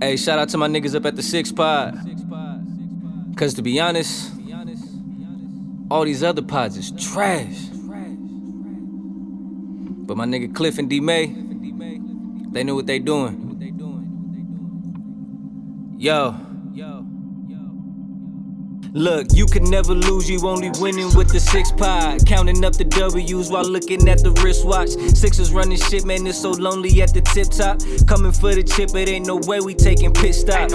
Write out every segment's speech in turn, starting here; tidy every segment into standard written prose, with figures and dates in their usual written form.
Hey, shout out to my niggas up at the 6 Pod. Cause to be honest, all these other pods is trash. But my nigga Cliff and D-May, they knew what they doing. Yo. Look, you can never lose, you only winning with the 6 Pod. Counting up the W's while looking at the wristwatch. Sixers running shit, man, it's so lonely at the tip top. Coming for the chip, it ain't no way we taking pit stops.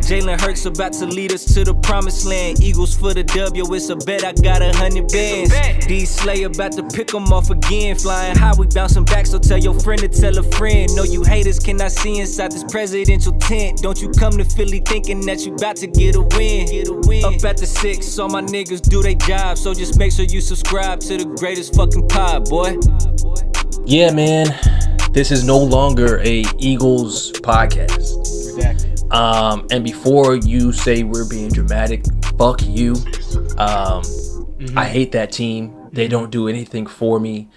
Jalen Hurts about to lead us to the promised land. Eagles for the W, it's a bet, I got 100 bands. D-Slay about to pick them off again. Flying high, we bouncing back, so tell your friend to tell a friend. No, you haters cannot see inside this presidential tent. Don't you come to Philly thinking that you about to get a win. Up at the 6, all my niggas do their job, so just make sure you subscribe to the greatest fucking pod, boy. Yeah, man, this is no longer a Eagles podcast. Redacted. And before you say we're being dramatic, fuck you. I hate that team. They don't do anything for me.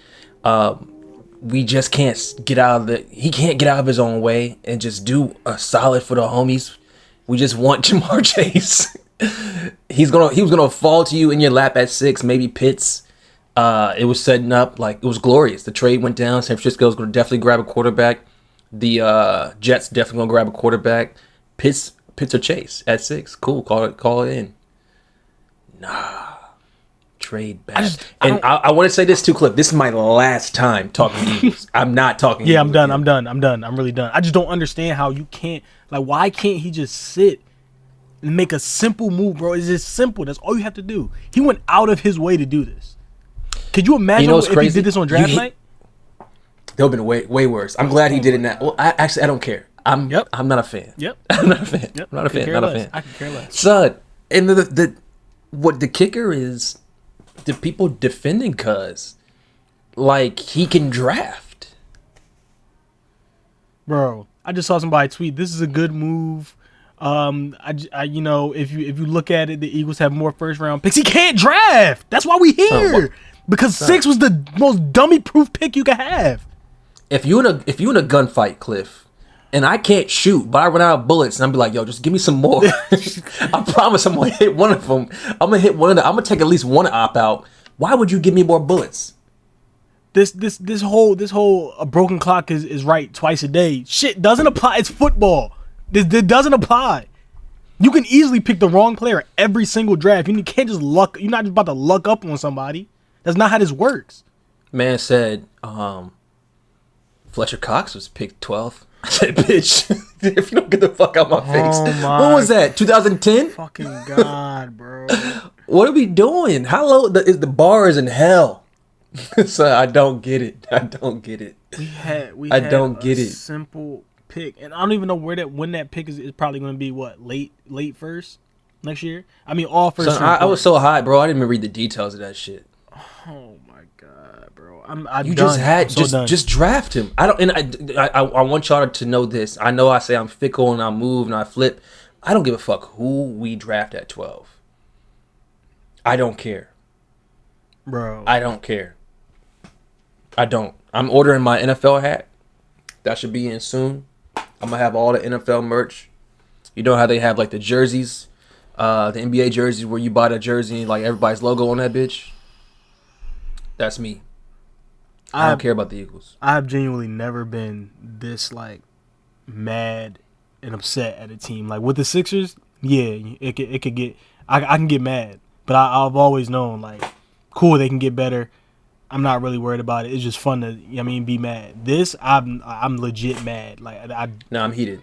We just can't get out of he can't get out of his own way and just do a solid for the homies. We just want Jamar Chase. He was gonna fall to you in your lap at 6, maybe Pitts. It was setting up like it was glorious. The trade went down. San Francisco's gonna definitely grab a quarterback. The Jets definitely gonna grab a quarterback. Pitts or Chase at 6. Cool. Call it in. Nah. Trade back. I want to say this too, Cliff. This is my last time talking Eagles. I'm not talking. Yeah, Eagles I'm done. I'm really done. I just don't understand how you can't. Like, why can't he just sit and make a simple move, bro? It's just simple. That's all you have to do. He went out of his way to do this. Could you imagine if he did this on draft night? That would have been way worse. I'm glad he did it now. Well, I don't care. I'm not a fan. Yep. I'm not a fan. Yep. I'm not a fan. Not a fan. I can care less. Son, and what the kicker is, the people defending Cuz, like, he can draft. Bro, I just saw somebody tweet, this is a good move. You know, if you look at it, the Eagles have more first round picks. He can't draft. That's why we here. Because 6 was the most dummy proof pick you could have. If you in a gunfight, Cliff, and I can't shoot, but I run out of bullets, and I'm be like, yo, just give me some more. I promise I'm gonna hit one of them. I'm gonna take at least one op out. Why would you give me more bullets? This whole a broken clock is right twice a day. Shit doesn't apply. It's football. This doesn't apply. You can easily pick the wrong player every single draft. You can't just luck. You're not just about to luck up on somebody. That's not how this works. Man said Fletcher Cox was picked 12th. I said, bitch, if you don't get the fuck out my face. When was that? 2010? Fucking God, bro. What are we doing? How low is the bar is in hell? So I don't get it. I don't get it. I don't get it. Simple pick, and I don't even know when that pick is probably going to be. What, late first next year? I mean, all first. So I was so high, bro. I didn't even read the details of that shit. Oh my God, bro! Just draft him. I want y'all to know this. I know I say I'm fickle and I move and I flip. I don't give a fuck who we draft at 12. I don't care, bro. I don't care. I don't. I'm ordering my NFL hat. That should be in soon. I'm gonna have all the NFL merch. You know how they have like the jerseys, the NBA jerseys where you buy the jersey and like everybody's logo on that bitch. That's me. I don't care about the Eagles. I've genuinely never been this like mad and upset at a team. Like with the Sixers, yeah, it could get. I can get mad, but I've always known like, cool, they can get better. I'm not really worried about it. It's just fun to, be mad. This, I'm legit mad. Like I'm heated.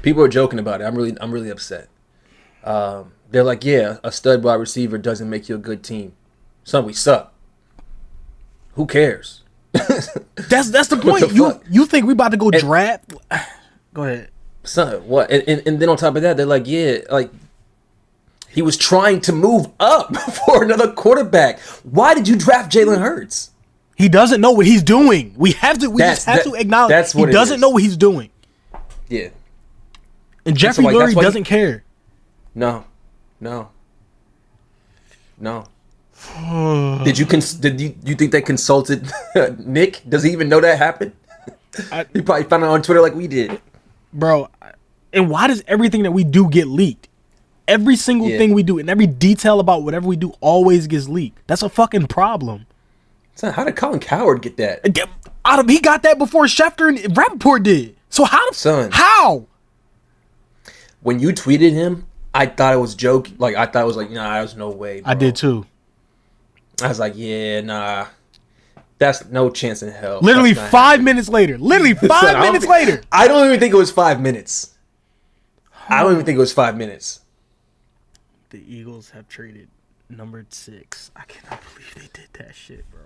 People are joking about it. I'm really upset. They're like, yeah, a stud wide receiver doesn't make you a good team. Son, we suck. Who cares? That's the point. You think we about to go draft? Go ahead. Son, what? And then on top of that, they're like, yeah, like he was trying to move up for another quarterback. Why did you draft Jalen Hurts? He doesn't know what he's doing. We just have to acknowledge that's what he doesn't know what he's doing. Yeah. And Jeffrey Lurie doesn't care. No. Did you think they consulted Nick? Does he even know that happened? He probably found it on Twitter like we did. Bro, And why does everything that we do get leaked? Every single thing we do and every detail about whatever we do always gets leaked. That's a fucking problem. Son, how did Colin Cowherd get that? He got that before Schefter and Rappaport did. So how? When you tweeted him, I thought it was joke. Like I thought it was like, nah, there's no way. Bro. I did too. I was like, yeah, nah. That's no chance in hell. Literally 5 minutes later. Literally 5 minutes later. I don't even think it was 5 minutes. I don't even think it was 5 minutes. The Eagles have traded number 6. I cannot believe they did that shit, bro.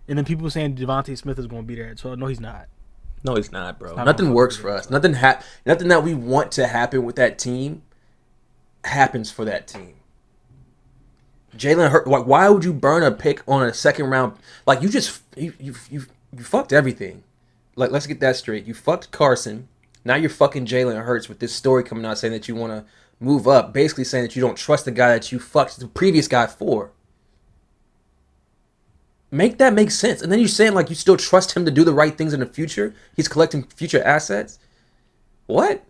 And then people saying Devontae Smith is going to be there at 12. No, he's not. No, he's not, bro. Nothing works for us. Nothing that we want to happen with that team happens for that team. Jalen Hurts. Why would you burn a pick on a second round? Like you fucked everything. Like let's get that straight. You fucked Carson. Now you're fucking Jalen Hurts with this story coming out saying that you want to move up, basically saying that you don't trust the guy that you fucked the previous guy for. Make that make sense. And then you're saying like you still trust him to do the right things in the future. He's collecting future assets. What?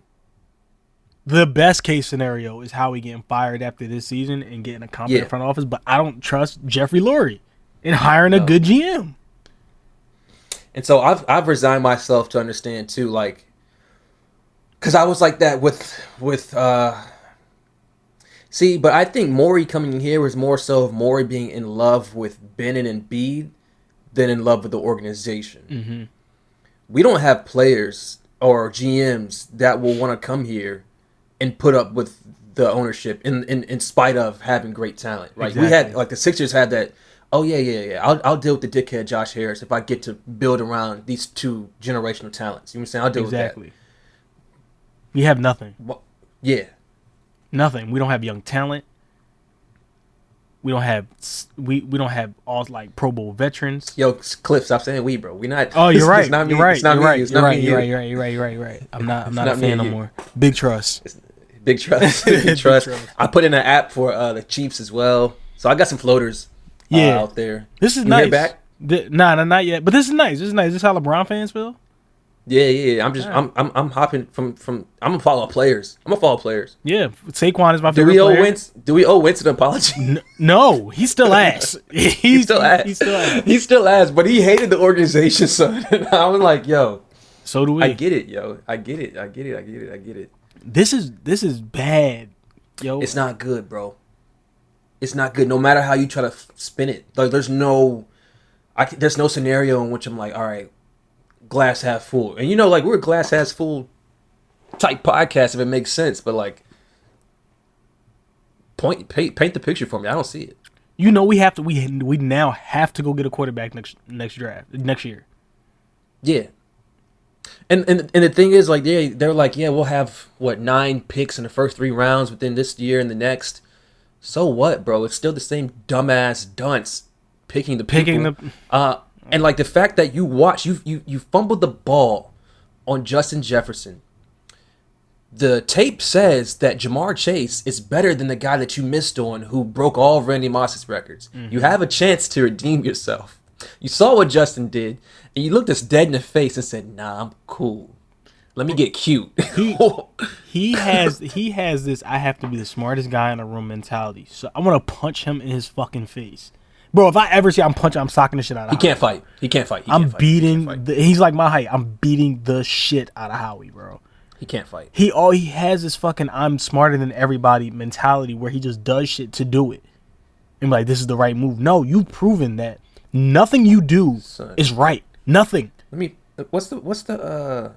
The best case scenario is Howie getting fired after this season and getting a competent front office, but I don't trust Jeffrey Lurie in hiring a good GM. And so I've resigned myself to understand too, like, because I was like that with see, but I think Morey coming here was more so of Morey being in love with Bennett and Embiid than in love with the organization. Mm-hmm. We don't have players or GMs that will want to come here and put up with the ownership in spite of having great talent, right? Exactly. We had, like, the Sixers had that, oh, yeah. I'll deal with the dickhead Josh Harris if I get to build around these two generational talents. You know what I'm saying? I'll deal with that. We have nothing. Well, yeah. Nothing. We don't have young talent. We don't have all like Pro Bowl veterans. Yo, Cliff, stop saying we, bro. We not. Oh, you're right. You're right. You're right. I'm not a fan no more. Big trust. Big trust. Big trust. I put in an app for the Chiefs as well, so I got some floaters. Out there. This is nice. Back? Nah, not yet. But this is nice. This is how LeBron fans feel. Yeah. I'm hopping from. I'm gonna follow players. Yeah, Saquon is my favorite player. Do we owe Wentz an apology? No, he's still ass. He's still ass. He's still ass. But he hated the organization, son. And I was like, yo. So do we. I get it, yo. I get it. This is bad, yo. It's not good, bro. It's not good. No matter how you try to spin it, like there's no scenario in which I'm like, all right, glass half full. And like we're a glass half full type podcast if it makes sense, but like paint the picture for me. I don't see it. We now have to go get a quarterback next year. Yeah. And the thing is, like, they're like, yeah, we'll have 9 picks in the first 3 rounds within this year and the next. So what, bro? It's still the same dumbass dunce picking the and like the fact that you fumbled the ball on Justin Jefferson. The tape says that Jamar Chase is better than the guy that you missed on who broke all of Randy Moss's records. Mm-hmm. You have a chance to redeem yourself. You saw what Justin did, and you looked us dead in the face and said, nah, I'm cool. Let me get cute. He has this I have to be the smartest guy in the room mentality. So I want to punch him in his fucking face. Bro, if I ever see I'm socking the shit out of Howie. He can't fight. He's like my height. I'm beating the shit out of Howie, bro. He can't fight. He has this fucking I'm smarter than everybody mentality where he just does shit to do it. And like, this is the right move. No, you've proven that nothing you do is right. Nothing. What's the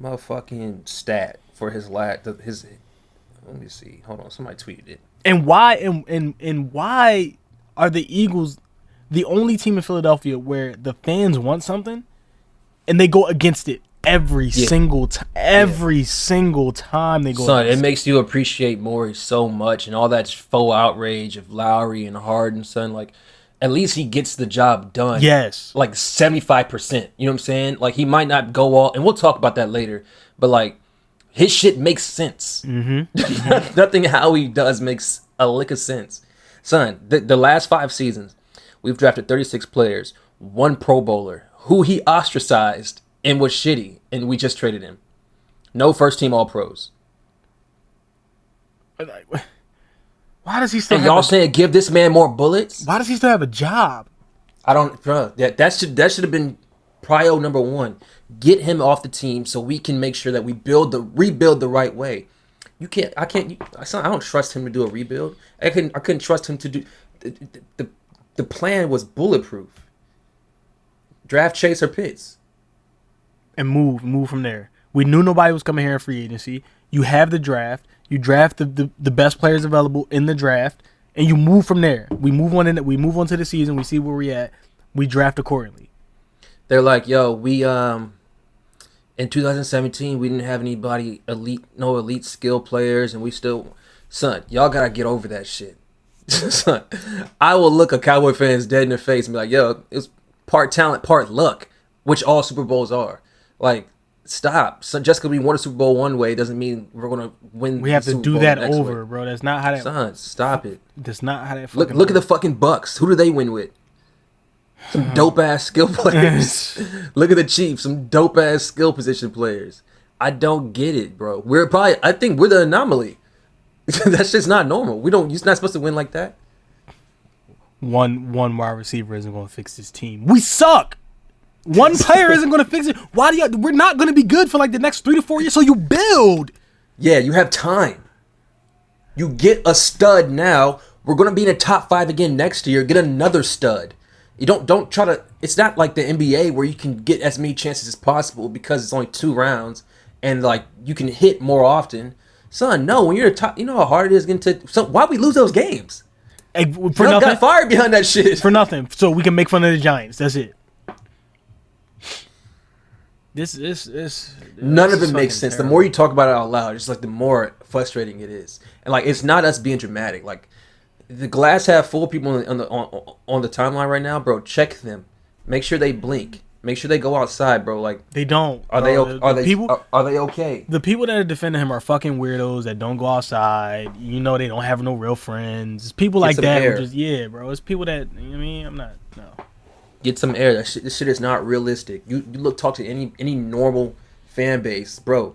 motherfucking stat for his let me see. Hold on, somebody tweeted it. And why are the Eagles the only team in Philadelphia where the fans want something and they go against it every single time? Every single time they go against it. It makes you appreciate Morey so much, and all that faux outrage of Lowry and Harden, son. Like, at least he gets the job done. Yes. Like 75%. You know what I'm saying? Like, he might not go all, and we'll talk about that later, but like, his shit makes sense. Mm-hmm. Nothing Howie does makes a lick of sense. Son, the last 5 seasons, we've drafted 36 players, 1 Pro Bowler, who he ostracized and was shitty, and we just traded him. No first team All Pros. Why does he still? And y'all saying give this man more bullets? Why does he still have a job? I don't, bro. That should have been prio number one. Get him off the team so we can make sure that we rebuild the right way. I don't trust him to do a rebuild. I couldn't trust him to do. The plan was bulletproof. Draft Chase or Pitts. And move from there. We knew nobody was coming here in free agency. You have the draft. You draft the best players available in the draft, and you move from there. We move on to the season. We see where we at. We draft accordingly. They're like, yo, we in 2017 we didn't have anybody elite skill players, and we still, son, y'all gotta get over that shit. Son, I will look a Cowboy fans dead in the face and be like, yo, it's part talent, part luck, which all Super Bowls are. Like, stop. So just because we won a Super Bowl one way doesn't mean we're gonna win. We have to Super do Bowl that next over, way. bro. That's not how that. Son, stop it. That's not how that. Look at the fucking Bucks. Who do they win with? Some dope ass skill players. Look at the Chiefs. Some dope ass skill position players. I don't get it, bro. I think we're the anomaly. That's just not normal. You're not supposed to win like that. One wide receiver isn't going to fix this team. We suck. One player isn't going to fix it. We're not going to be good for like the next 3 to 4 years. So you build. Yeah, you have time. You get a stud now. We're going to be in the top 5 again next year. Get another stud. You don't try to. It's not like the NBA where you can get as many chances as possible because it's only 2 rounds and like you can hit more often. Son, no. When you're the top, you know how hard it is getting to. So why we lose those games? Hey, for nothing. Got fired behind that shit. For nothing. So we can make fun of the Giants. That's it. None of it makes sense. Terrible. The more you talk about it out loud, it's like the more frustrating it is. And like it's not us being dramatic. Like the glass half full people on the timeline right now, bro. Check them. Make sure they blink. Make sure they go outside, bro. Like they don't. Are they okay? The people that are defending him are fucking weirdos that don't go outside. You know they don't have no real friends. It's people like that. Bro. It's people that I'm not. No. Get some air. This shit is not realistic. You talk to any normal fan base, bro.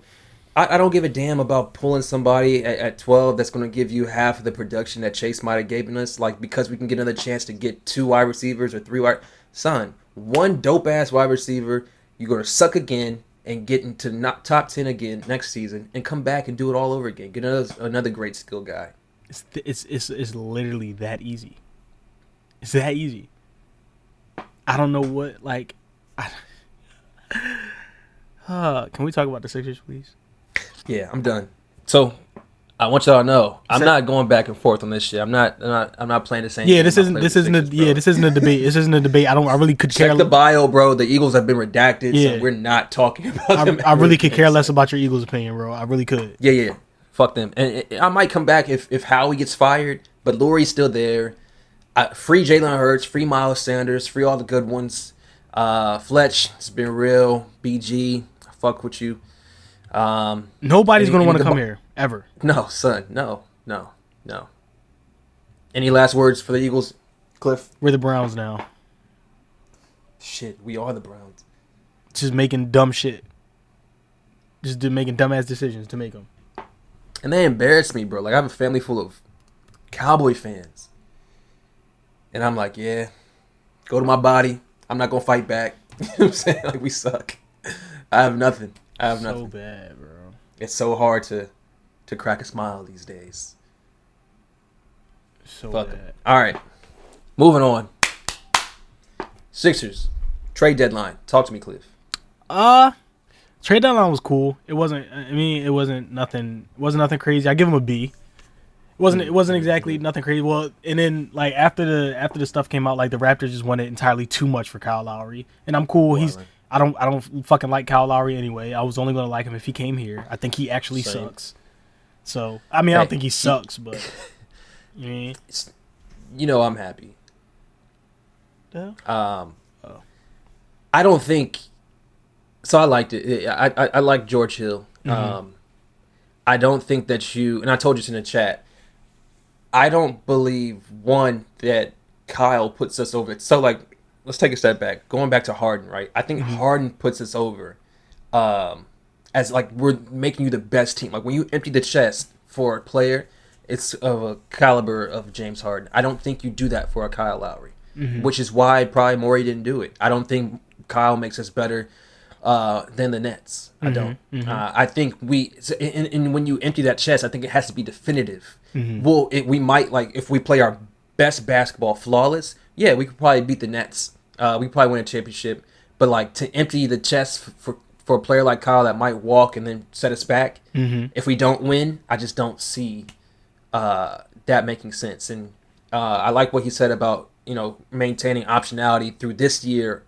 I don't give a damn about pulling somebody at 12 that's going to give you half of the production that Chase might have given us, like because we can get another chance to get 2 wide receivers or 3 wide. Son, one dope ass wide receiver, you're going to suck again and get into not top 10 again next season and come back and do it all over again. Get another great skill guy. It's literally that easy. It's that easy. I don't know what like. Can we talk about the Sixers, please? Yeah, I'm done. So, I want y'all to know I'm not going back and forth on this shit. I'm not playing the same. Yeah, this isn't a debate. This isn't a debate. I really could care. Check the bio, bro. The Eagles have been redacted, so we're not talking about them. I really could care less about your Eagles opinion, bro. I really could. Yeah. Fuck them. And I might come back if Howie gets fired, but Lowry's still there. Free Jalen Hurts, free Miles Sanders, free all the good ones. Fletch, it's been real. BG, I fuck with you. Nobody's going to want to come here, ever. No, son. No. Any last words for the Eagles, Cliff? We're the Browns now. Shit, we are the Browns. Just making dumb shit. Just making dumbass decisions to make them. And they embarrass me, bro. Like, I have a family full of Cowboy fans. And I'm like, yeah, go to my body. I'm not going to fight back. You know what I'm saying? Like, we suck. I have nothing. So bad, bro. It's so hard to crack a smile these days. So Fuck bad. It. All right. Moving on. Sixers. Trade deadline. Talk to me, Cliff. Trade deadline was cool. It wasn't nothing crazy. I give him a B. It wasn't exactly nothing crazy. Well, and then like after the stuff came out, like the Raptors just wanted entirely too much for Kyle Lowry, and I'm cool. I don't fucking like Kyle Lowry anyway. I was only gonna like him if he came here. I think he actually sucks. So I don't think he sucks, but you know I'm happy. Yeah. I don't think. So I liked it. I like George Hill. Mm-hmm. I don't think that and I told you this in the chat. I don't believe, one, that Kyle puts us over. So, like, let's take a step back. Going back to Harden, right? I think Harden puts us over. as like we're making you the best team. Like when you empty the chest for a player, it's of a caliber of James Harden. I don't think you do that for a Kyle Lowry, which is why probably Morey didn't do it. I don't think Kyle makes us better than the Nets. I don't. I think and when you empty that chest, I think it has to be definitive. We might, like, if we play our best basketball flawless, yeah, we could probably beat the Nets. We could probably win a championship. But like to empty the chest for a player like Kyle that might walk and then set us back, if we don't win, I just don't see that making sense. And I like what he said about, maintaining optionality through this year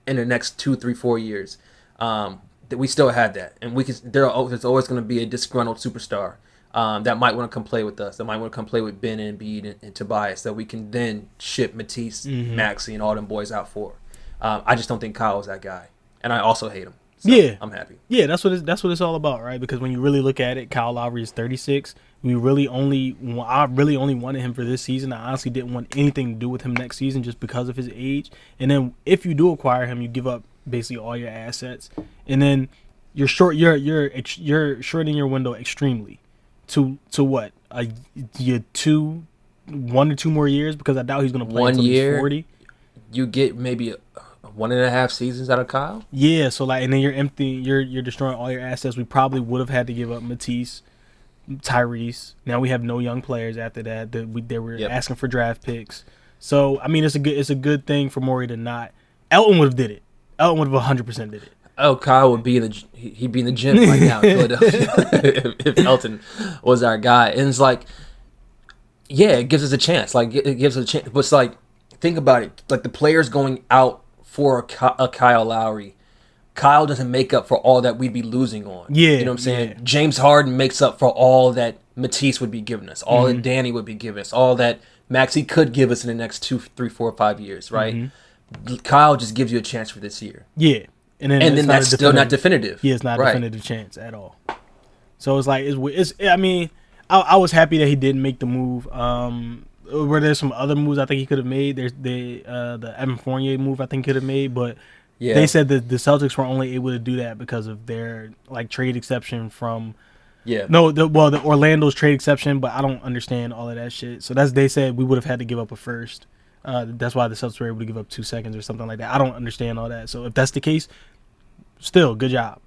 in the next 2, 3, 4 years. That we still had that, and there's always going to be a disgruntled superstar that might want to come play with us, that might want to come play with Ben and Embiid and Tobias, that we can then ship Matisse, Maxey, and all them boys out for. I just don't think Kyle's that guy, and I also hate him. So yeah, I'm happy. Yeah, that's what it's all about, right? Because when you really look at it, Kyle Lowry is 36. I really only wanted him for this season. I honestly didn't want anything to do with him next season just because of his age. And then if you do acquire him, you give up basically all your assets, and then you're shortening your window extremely to what, 1 or 2 more years, because I doubt he's going to play 1 until year. he's 40. You get maybe 1.5 seasons out of Kyle. Yeah, so like, and then you're destroying all your assets. We probably would have had to give up Matisse, Tyrese. Now we have no young players after that. They were asking for draft picks. So I mean, it's a good thing for Morey to not. Elton would have did it. Elton would have 100% did it. Oh, Kyle would be he'd be in the gym right now in Philadelphia if Elton was our guy. And it's like, yeah, it gives us a chance. Like it gives us a chance. But it's like, think about it. Like the players going out for a Kyle Lowry, Kyle doesn't make up for all that we'd be losing on. Yeah, you know what I'm saying? Yeah. James Harden makes up for all that Matisse would be giving us, all that Danny would be giving us, all that Maxey could give us in the next 2, 3, 4, 5 years, right? Kyle just gives you a chance for this year. Yeah. And then that's still not definitive. Yeah, it's not a definitive chance at all. So it's like, I mean, I was happy that he didn't make the move. Were there some other moves I think he could have made? There's the Evan Fournier move I think he could have made, but they said that the Celtics were only able to do that because of their like trade exception from the Orlando's trade exception, but I don't understand all of that shit. So they said we would have had to give up a first. That's why the Celtics were able to give up 2 seconds or something like that. I don't understand all that. So if that's the case, still good job.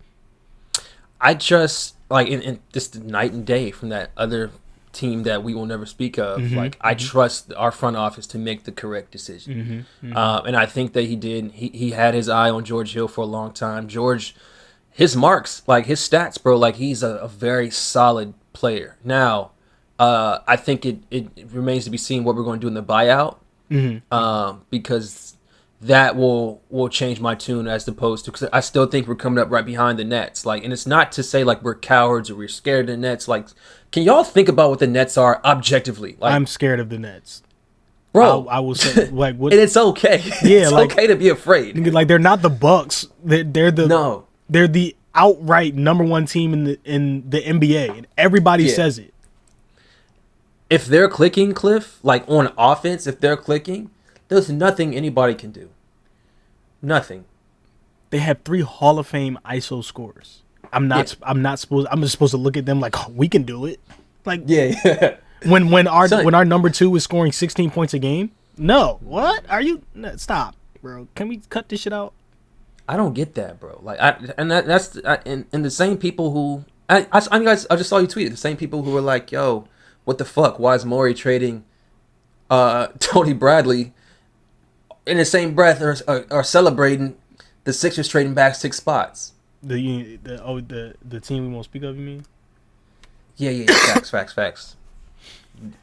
I just like in just night and day from that other team that we will never speak of. I trust our front office to make the correct decision. And I think that he did. He had his eye on George Hill for a long time. George, his marks, like his stats, bro, like he's a very solid player. Now, I think it remains to be seen what we're going to do in the buyout. Because that will change my tune as opposed to, because I still think we're coming up right behind the Nets. Like, and it's not to say like we're cowards or we're scared of the Nets. Like, can y'all think about what the Nets are objectively? Like, I'm scared of the Nets, bro. I will say, like, what? And it's okay. Yeah, it's like, okay to be afraid. Like, they're not the Bucks. They're the outright number 1 team in the NBA, and everybody says it. If they're clicking, Cliff, like on offense, if they're clicking, there's nothing anybody can do. Nothing. They have 3 Hall of Fame ISO scorers. I'm just supposed to look at them like, oh, we can do it. Like, yeah. when our number 2 is scoring 16 points a game. No, what are you? No, stop, bro. Can we cut this shit out? I don't get that, bro. Like, that's the same people who I just saw you tweet it. The same people who were like, yo, what the fuck? Why is Morey trading Tony Bradley in the same breath are celebrating the Sixers trading back 6 spots? The team we won't speak of, you mean? Yeah. Facts.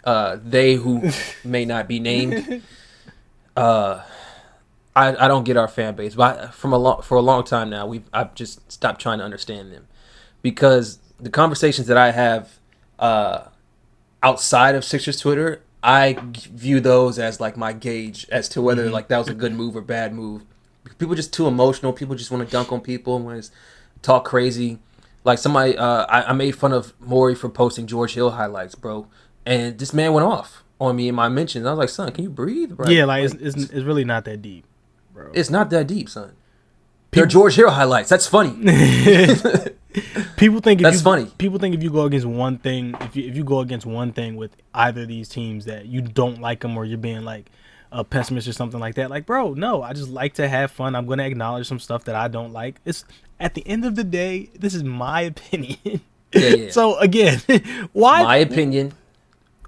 They who may not be named. I don't get our fan base, but for a long time now, I've just stopped trying to understand them, because the conversations that I have outside of Sixers Twitter, I view those as like my gauge as to whether like that was a good move or bad move. People are just too emotional. People just want to dunk on people and want to talk crazy. Like somebody, I made fun of Morey for posting George Hill highlights, bro, and this man went off on me in my mentions. I was like, son, can you breathe, bro? Yeah, like it's really not that deep, bro. It's not that deep, son. They're George Hill highlights. That's funny. People think funny. People think if you go against one thing, if you go against one thing with either of these teams, that you don't like them or you're being like a pessimist or something like that. Like, bro, no, I just like to have fun. I'm gonna acknowledge some stuff that I don't like. It's at the end of the day, this is my opinion. Yeah. So again, why my opinion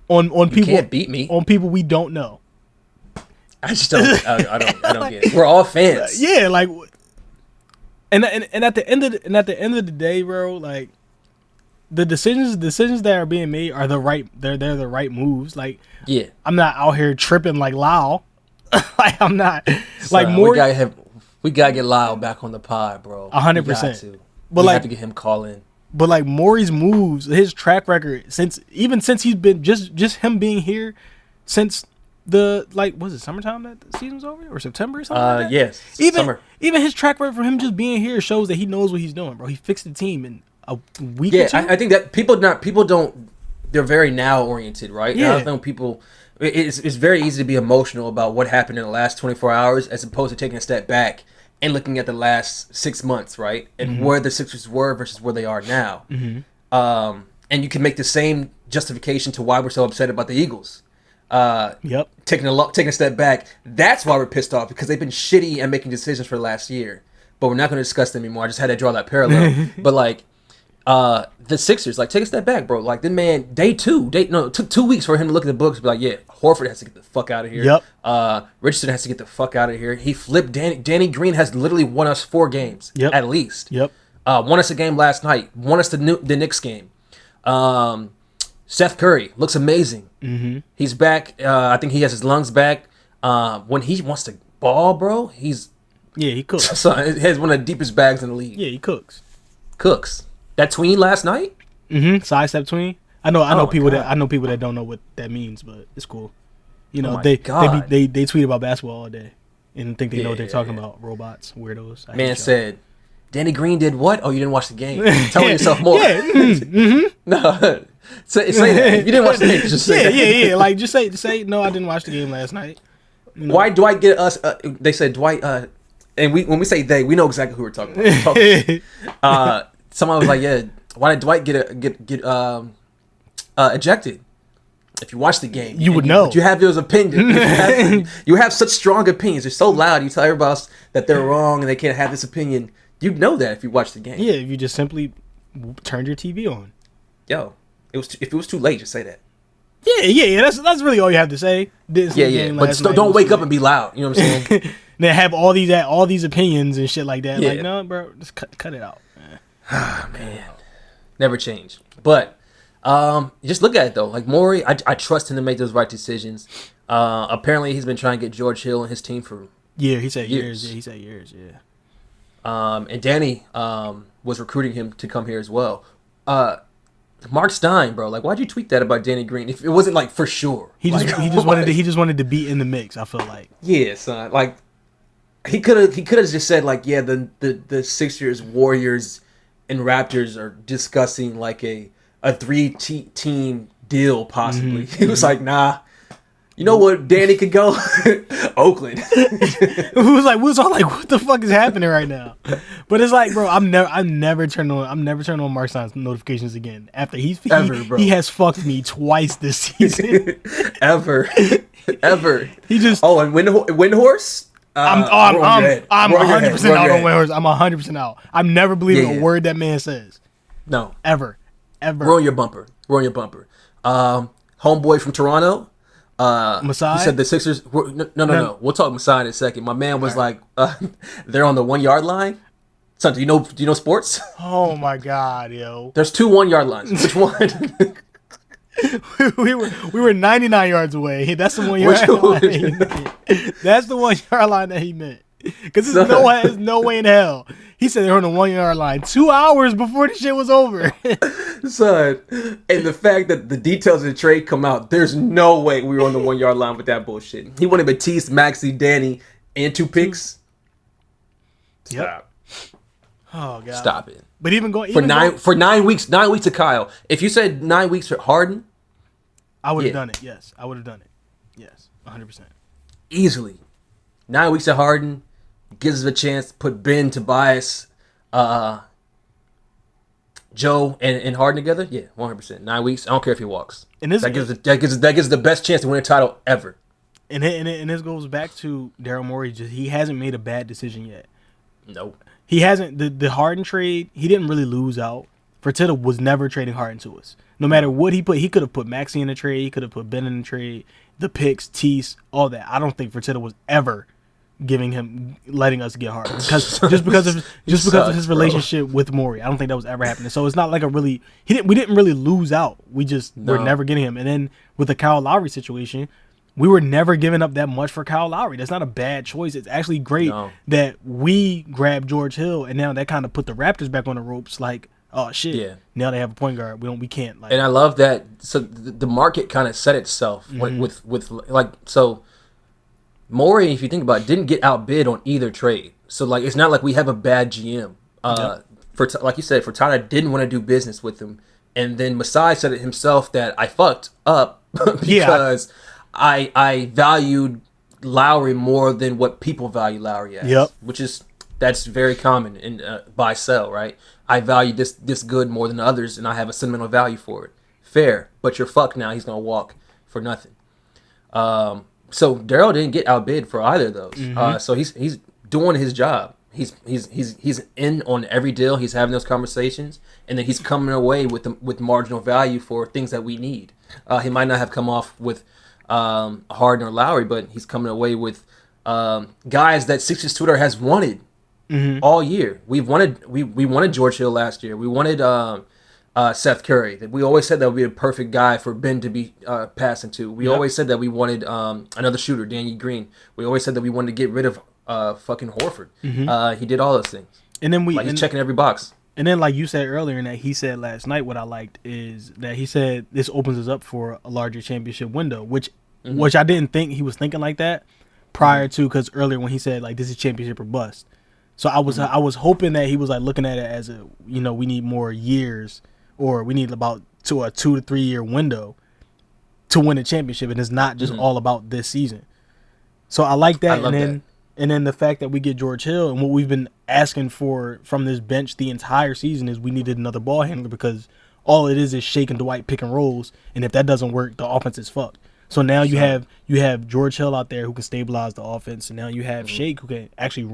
on people can't beat me on people we don't know? I just don't. I don't get it. We're all fans. Yeah, like, and at the end of the day, bro, like the decisions that are being made are the right. They're the right moves. Like, yeah, I'm not out here tripping like Lau. Like, I'm not like more. We gotta get Lyle back on the pod, bro. 100%. But we have to get him call in. But like Morey's moves, his track record since he's been just him being here since the was it summertime that the season's over or September or something like that? Yes. Summer. Even his track record for him just being here shows that he knows what he's doing, bro. He fixed the team in a week or two. I think that people don't. They're very now oriented, right? Yeah. I think people. It's very easy to be emotional about what happened in the last 24 hours as opposed to taking a step back and looking at the last 6 months, right? And where the Sixers were versus where they are now. And you can make the same justification to why we're so upset about the Eagles. Taking a step back, that's why we're pissed off, because they've been shitty at making decisions for the last year. But we're not going to discuss them anymore. I just had to draw that parallel. But the Sixers, take a step back, bro. Like, the man, it took 2 weeks for him to look at the books and be like, yeah, Horford has to get the fuck out of here. Richardson has to get the fuck out of here. He flipped Danny Green has literally won us 4 games at least. Won us a game last night. Won us the Knicks game. Seth Curry looks amazing. He's back. I think he has his lungs back. When he wants to ball, bro, he cooks. So he has one of the deepest bags in the league. Yeah, he cooks. That tween last night? Sidestep tween. I know people that don't know what that means, but it's cool. You know, they tweet about basketball all day and think they know what they're talking about. Robots, weirdos. Man said, Danny Green did what? Oh, you didn't watch the game. Tell yourself more. No. Say that. If you didn't watch the game, just say that. Yeah. Like, just say no, I didn't watch the game last night. You know? Why Dwight get us? They said Dwight, and when we say they, we know exactly who we're talking about. Someone was like, yeah, why did Dwight get ejected? If you watch the game, you would know. You have those opinions. You have such strong opinions. They're so loud. You tell everybody else that they're wrong and they can't have this opinion. You'd know that if you watch the game. Yeah, if you just simply turned your TV on. If it was too late, just say that. Yeah. That's really all you have to say. But don't wake up and be loud. You know what I'm saying? They have all these opinions and shit like that. Yeah. Like, no, bro, just cut it out. Man, never change. But just look at it though. Like Morey, I trust him to make those right decisions. Apparently, he's been trying to get George Hill and his team for he said years. He said years. And Danny was recruiting him to come here as well. Mark Stein, bro, why'd you tweet that about Danny Green? If it wasn't for sure, he just wanted to be in the mix. I feel like son, he could have just said the Sixers, Warriors, and Raptors are discussing a 3-team deal possibly. He was like, nah. You know what? Danny could go Oakland. We was all like, what the fuck is happening right now? But it's like, bro, I'm never turning on Mark Stein's notifications again. After he has fucked me twice this season. Ever. He just and Windhorse? I'm 100% out on Windhorse. I'm 100% out. I'm never believing a word that man says. No. Ever. We're on your bumper. Homeboy from Toronto. Masai? He said the Sixers. No. We'll talk Masai in a second. My man was they're on the 1 yard line. So do you know sports? Oh my god, yo! There's 2 1 yard lines. Which one? we were 99 yards away. That's the 1 yard line. That's the 1 yard line that he meant. Because there's no way in hell. He said they're on the 1 yard line 2 hours before the shit was over. Son, and the fact that the details of the trade come out, there's no way we were on the 1 yard line with that bullshit. He wanted Batiste, Maxey, Danny, and 2 picks. Yep. Oh god. Stop it. But even for 9 weeks to Kyle. If you said 9 weeks for Harden, I would have done it. Yes, I would have done it. Yes, 100%. Easily. 9 weeks to Harden. gives us a chance to put Ben, Tobias, Joe, and Harden together. Yeah, 100%. 9 weeks. I don't care if he walks. And this, that gives the best chance to win a title ever. And this goes back to Daryl Morey. Just he hasn't made a bad decision yet. Nope. He hasn't. The Harden trade, he didn't really lose out. Fertitta was never trading Harden to us. No matter what he could have put Maxey in the trade. He could have put Ben in the trade. The picks, Tease, all that. I don't think Fertitta was ever letting us get Harden because because of his relationship with Morey. I don't think that was ever happening. So it's not like we didn't really lose out. We just were never getting him. And then with the Kyle Lowry situation, we were never giving up that much for Kyle Lowry. That's not a bad choice. It's actually great that we grabbed George Hill, and now that kind of put the Raptors back on the ropes. Like, oh shit, yeah. Now they have a point guard. We can't. Like, and I love that. So the market kind of set itself with like so. Morey, if you think about it, didn't get outbid on either trade. So like, it's not like we have a bad GM. Like you said, Fertitta didn't want to do business with him, and then Masai said it himself that I fucked up because. I valued Lowry more than what people value Lowry as. Yep. That's very common in buy sell, right? I value this good more than others, and I have a sentimental value for it. Fair, but you're fucked now. He's gonna walk for nothing. So Daryl didn't get outbid for either of those. So he's doing his job. He's in on every deal. He's having those conversations, and then he's coming away with marginal value for things that we need. He might not have come off with Harden or Lowry, but he's coming away with guys that Sixers Twitter has wanted all year. We wanted George Hill last year. We wanted Seth Curry. We always said that would be a perfect guy for Ben to be passing to. We always said that we wanted another shooter, Danny Green. We always said that we wanted to get rid of fucking Horford. He did all those things. And then he's checking every box. And then, like you said earlier, and that he said last night, what I liked is that he said this opens us up for a larger championship window, which I didn't think he was thinking like that prior to, because earlier when he said like this is championship or bust. So I was hoping that he was like looking at it as we need more years, or we need about a 2 to 3 year window to win a championship, and it's not just all about this season. So I like that. And then the fact that we get George Hill, and what we've been asking for from this bench the entire season is we needed another ball handler, because all it is Shake and Dwight pick and rolls, and if that doesn't work, the offense is fucked. So now you have George Hill out there who can stabilize the offense, and now you have Shake who can actually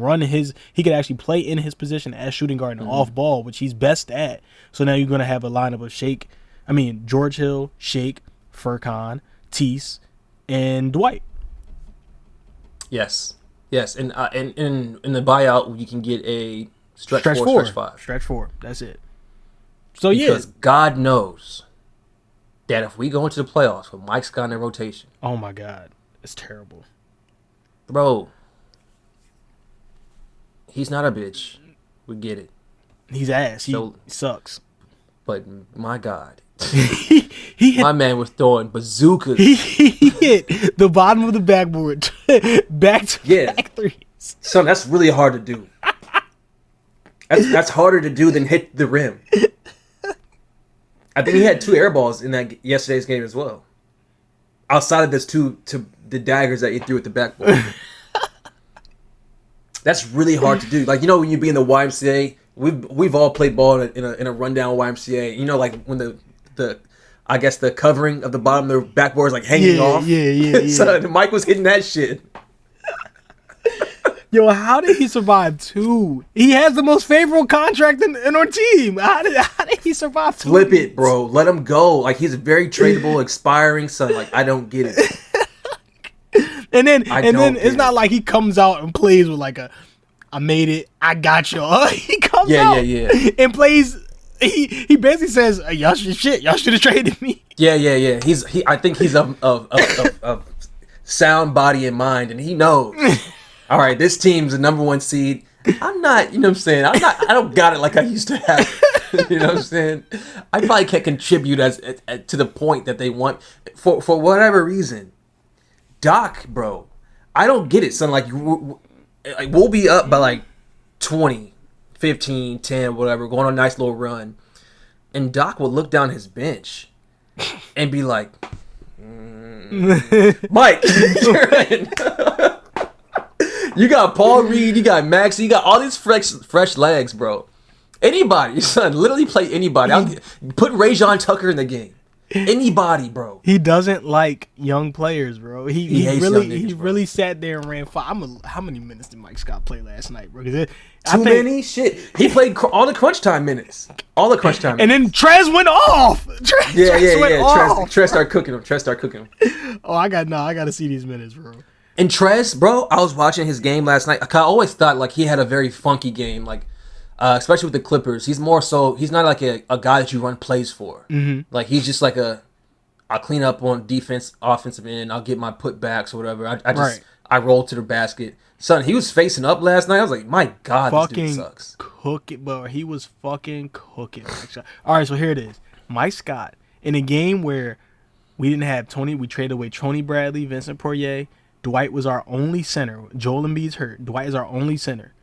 he could actually play in his position as shooting guard and off ball, which he's best at. So now you're gonna have a lineup of George Hill, Shake, Furkan, Tease, and Dwight. Yes, and in the buyout you can get a stretch 4, stretch 5. Stretch 4, that's it. So because God knows that if we go into the playoffs with Mike Scott in rotation, oh my God, it's terrible, bro. He's not a bitch. We get it. He's ass. He sucks. But my God. he hit, my man was throwing bazookas. He hit the bottom of the backboard back threes. Son, that's really hard to do. That's harder to do than hit the rim. I think he had 2 air balls in that yesterday's game as well. Outside of those 2 to the daggers that he threw at the backboard. That's really hard to do. Like, when you be in the YMCA, we've all played ball in a rundown YMCA. Like when the covering of the bottom of the backboard is like hanging off. Yeah. So Mike was hitting that shit. Yo, how did he survive 2? He has the most favorable contract in our team. How did he survive 2? Flip it, bro. Let him go. Like, he's a very tradable, expiring son. Like, I don't get it. and then it's not like he comes out and plays with like I made it, I got you. He comes out and plays. He basically says, y'all should have traded me. Yeah. I think he's of sound body and mind, and he knows. All right, this team's the number 1 seed. I'm not, you know what I'm saying? I don't got it like I used to have. You know what I'm saying? I probably can't contribute to the point that they want for whatever reason. Doc, bro, I don't get it, son. Like, we'll be up by like 20, 15, 10, whatever, going on a nice little run. And Doc will look down his bench and be like, Mike, you're in. You got Paul Reed, you got Max, you got all these fresh legs, bro. Anybody, son, literally play anybody. Put Rajon Tucker in the game. Anybody, bro. He doesn't like young players, bro. He hates really young niggas, bro. really sat there and ran how many minutes did Mike Scott play last night, bro? Too many? Shit. He played all the crunch time minutes. All the crunch time minutes. And then Trez went off. Trez went off. Trez started cooking him. Oh, I got to see these minutes, bro. And Trez, bro, I was watching his game last night. I always thought like he had a very funky game, like especially with the Clippers. He's not like a guy that you run plays for. Mm-hmm. Like he's just like I'll clean up on defense, offensive end. I'll get my putbacks or whatever. I roll to the basket. Son, he was facing up last night. I was like, my God, this dude sucks. Cooking, bro. He was fucking cooking. All right, so here it is. Mike Scott, in a game where we didn't have Tony, we traded away Tony Bradley, Vincent Poirier. Dwight was our only center. Joel Embiid's hurt. Dwight is our only center.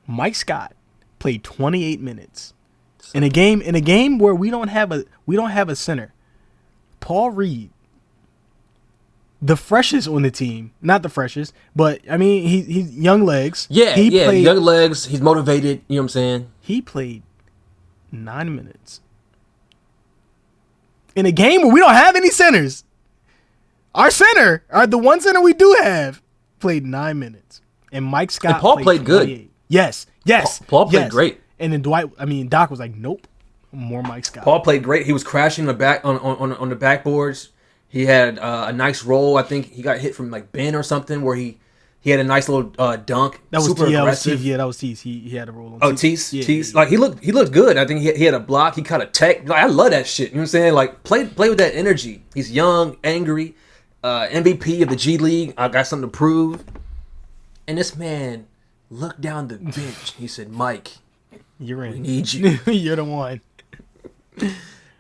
Mike Scott played 28 minutes. In a game where we don't have a center. Paul Reed, the freshest on the team, not the freshest, but I mean he's young legs. Played, young legs. He's motivated. You know what I'm saying? He played 9 minutes in a game where we don't have any centers. Our center, the one center we do have, played 9 minutes, and Mike Scott. And Paul played good. Yes. Paul played great. And then Doc was like, nope, more Mike Scott. Paul played great. He was crashing the back on the backboards. He had a nice roll. I think he got hit from like Ben or something where he had a nice little dunk. That was super aggressive. That was Tease. He had a roll on Tease. Tease. Like he looked good. I think he had a block. He caught a tech. Like, I love that shit. You know what I'm saying? Like play with that energy. He's young, angry, MVP of the G League. I got something to prove. And this man looked down the bench. He said, "Mike, you're in. We need you. You're the one."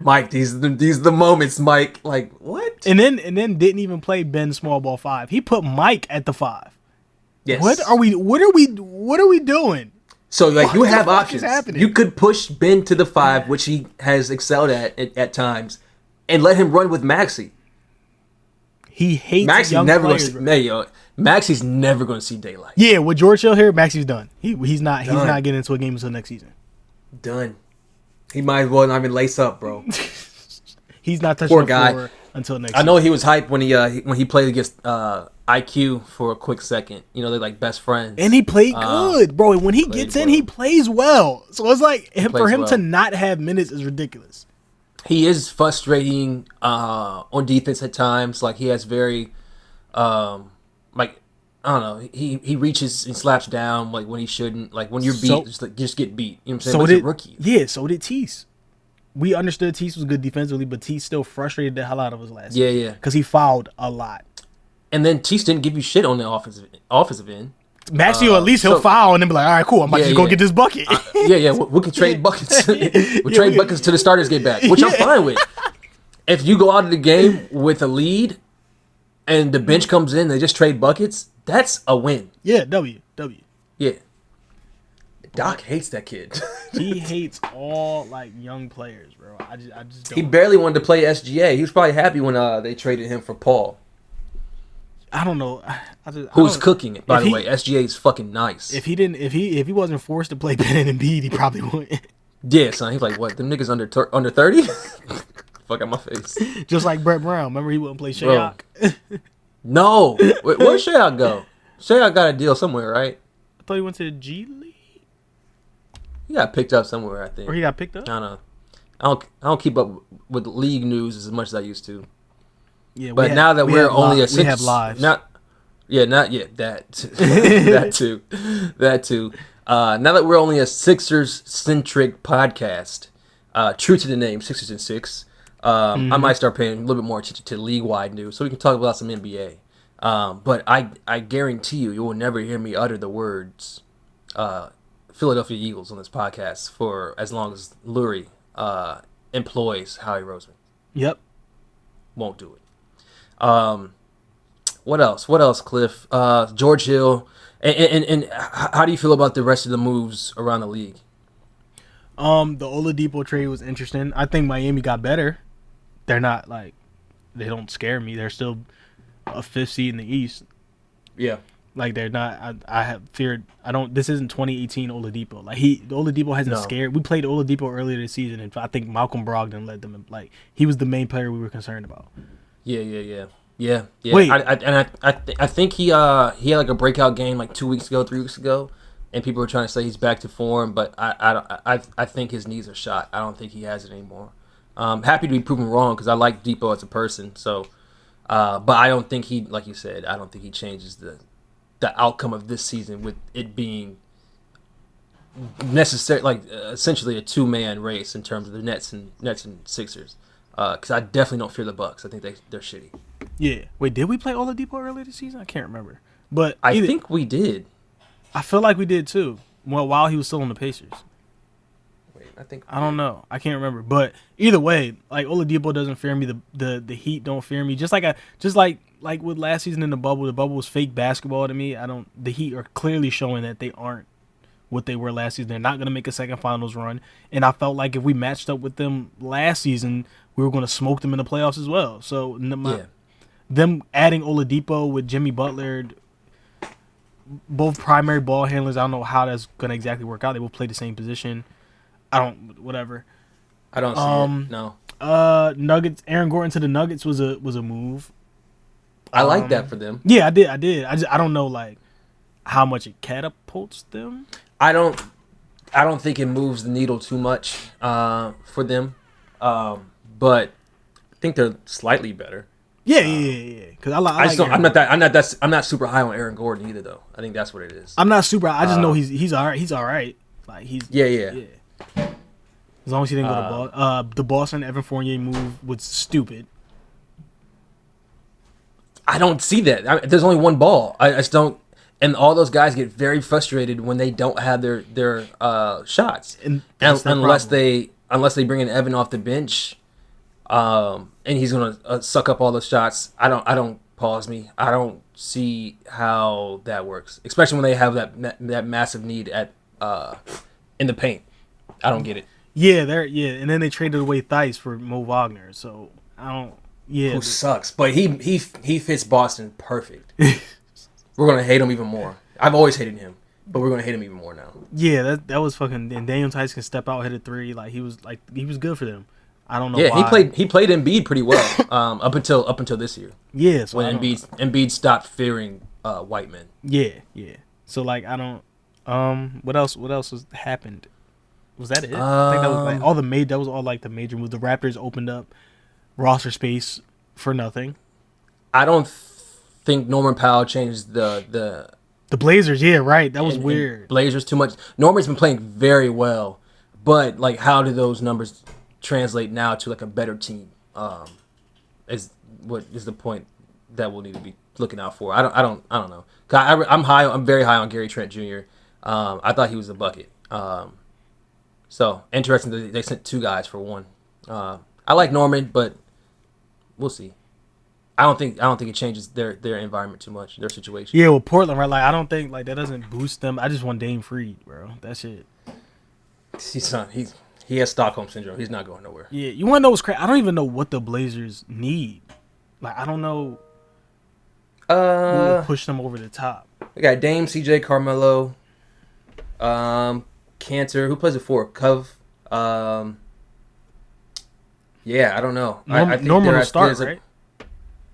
Mike, these are the moments, Mike. Like what? And then didn't even play Ben small ball 5. He put Mike at the 5. Yes. What are we doing? So like you have fuck options. is happening? You could push Ben to the 5, which he has excelled at times, and let him run with Maxey. He hates Maxey young never players. Maxey's never going to see daylight. Yeah, with George Hill here, Maxey's done. He's not getting into a game until next season. Done. He might as well not even lace up, bro. He's not touching Poor the guy. floor until next I know he was hyped when he played against IQ for a quick second. You know, they're like best friends. And he played good, bro. When he gets in, he plays well. So it's like for him to not have minutes is ridiculous. He is frustrating on defense at times. Like he has very, like I don't know. He reaches and slaps down like when he shouldn't. Like when you're beat, just get beat. You know what I'm saying? But he's a rookie. Yeah. So did Tease. We understood Tease was good defensively, but Tease still frustrated the hell out of us last year. Yeah. Because he fouled a lot. And then Tease didn't give you shit on the offensive end. Maxey, at least he'll foul and then be like, all right, cool. I'm about to just go get this bucket. We can trade buckets. We'll trade buckets till the starters get back, which I'm fine with. If you go out of the game with a lead and the bench comes in, they just trade buckets, that's a win. Yeah, W. Yeah. Doc hates that kid. He hates all like young players, bro. I just don't. He barely wanted to play SGA. He was probably happy when they traded him for Paul. I don't know. Who's cooking it, by the way? SGA is fucking nice. If he wasn't forced to play Ben and Embiid, he probably wouldn't. Yeah, son. He's like, what? Them niggas under 30? Fuck out my face. Just like Brett Brown. Remember he wouldn't play Shayok? No. Where'd Shayok go? Shayok got a deal somewhere, right? I thought he went to the G League. He got picked up somewhere, I think. Or he got picked up? I don't know. I don't keep up with league news as much as I used to. Yeah, but now that we're only a 6, we have lives. That too. Now that we're only a Sixers centric podcast, true to the name, Sixers and 6. I might start paying a little bit more attention to league wide news, so we can talk about some NBA. But I guarantee you will never hear me utter the words Philadelphia Eagles on this podcast for as long as Lowry employs Howie Roseman. Yep. Won't do it. What else, Cliff? George Hill. And how do you feel about the rest of the moves around the league? The Oladipo trade was interesting. I think Miami got better. They're not like, they don't scare me. They're still a 5th seed in the East. Yeah. Like they're not. I have feared. I don't. This isn't 2018 Oladipo. Like Oladipo hasn't No. scared. We played Oladipo earlier this season, and I think Malcolm Brogdon led them. Like he was the main player we were concerned about. Yeah. Wait. I think he had like a breakout game like 3 weeks ago, and people were trying to say he's back to form, but I think his knees are shot. I don't think he has it anymore. Happy to be proven wrong because I like Depot as a person. So, but I don't think he, like you said, I don't think he changes the outcome of this season with it being necessary, like essentially a 2-man race in terms of the Nets and Sixers. Because I definitely don't fear the Bucks. I think they're shitty. Yeah. Wait, did we play Oladipo earlier this season? I can't remember. But I think we did. I feel like we did too. Well, while he was still on the Pacers. Wait, I don't know. I can't remember. But either way, like Oladipo doesn't fear me. The Heat don't fear me. Just like with last season in the bubble was fake basketball to me. The Heat are clearly showing that they aren't what they were last season. They're not going to make a second finals run. And I felt like if we matched up with them last season, we were going to smoke them in the playoffs as well. So them adding Oladipo with Jimmy Butler, both primary ball handlers, I don't know how that's going to exactly work out. They will play the same position. I don't see it. No. Nuggets. Aaron Gordon to the Nuggets was a move. I like that for them. Yeah, I did. I don't know like how much it catapults them. I don't think it moves the needle too much for them. But I think they're slightly better. Yeah. Because I'm not super high on Aaron Gordon either, though. I think that's what it is. I'm not super. I just know he's all right. He's all right. Like yeah. As long as he didn't go to Boston. The Boston Evan Fournier move was stupid. I don't see that. There's only one ball. I just don't. And all those guys get very frustrated when they don't have their shots, and unless they bring in Evan off the bench, and he's gonna suck up all the shots. I don't see how that works, especially when they have that massive need at in the paint. I don't get it. Yeah, and then they traded away Theis for Mo Wagner, so I don't. Yeah, who sucks, but he fits Boston perfect. We're gonna hate him even more. I've always hated him, but we're gonna hate him even more now. Yeah, that was fucking. And Daniel Theis can step out, hit a three. Like he was good for them. I don't know. Yeah, why. he played Embiid pretty well up until this year. Yeah, so when Embiid stopped fearing white men. Yeah. So like I don't. What else has happened? Was that it? I think that was like that was all like the major moves. The Raptors opened up roster space for nothing. I don't think Norman Powell changed the Blazers. Yeah, right. That was weird. Blazers too much. Norman's been playing very well, but like, how do those numbers translate now to like a better team? Is the point that we'll need to be looking out for. I don't know. I'm very high on Gary Trent Jr. I thought he was a bucket. So interesting that they sent 2 guys for 1. I like Norman, but we'll see. I don't think it changes their environment too much, their situation. Yeah, well, Portland, right? Like I don't think like that doesn't boost them. I just want Dame Freed, bro. That's it. He has Stockholm syndrome. He's not going nowhere. Yeah, you want to know what's crazy? I don't even know what the Blazers need. Like I don't know. Who will push them over the top? We got Dame, CJ, Carmelo, Cantor. Who plays it for? Cove. Yeah, I don't know. I think Norman will start, right?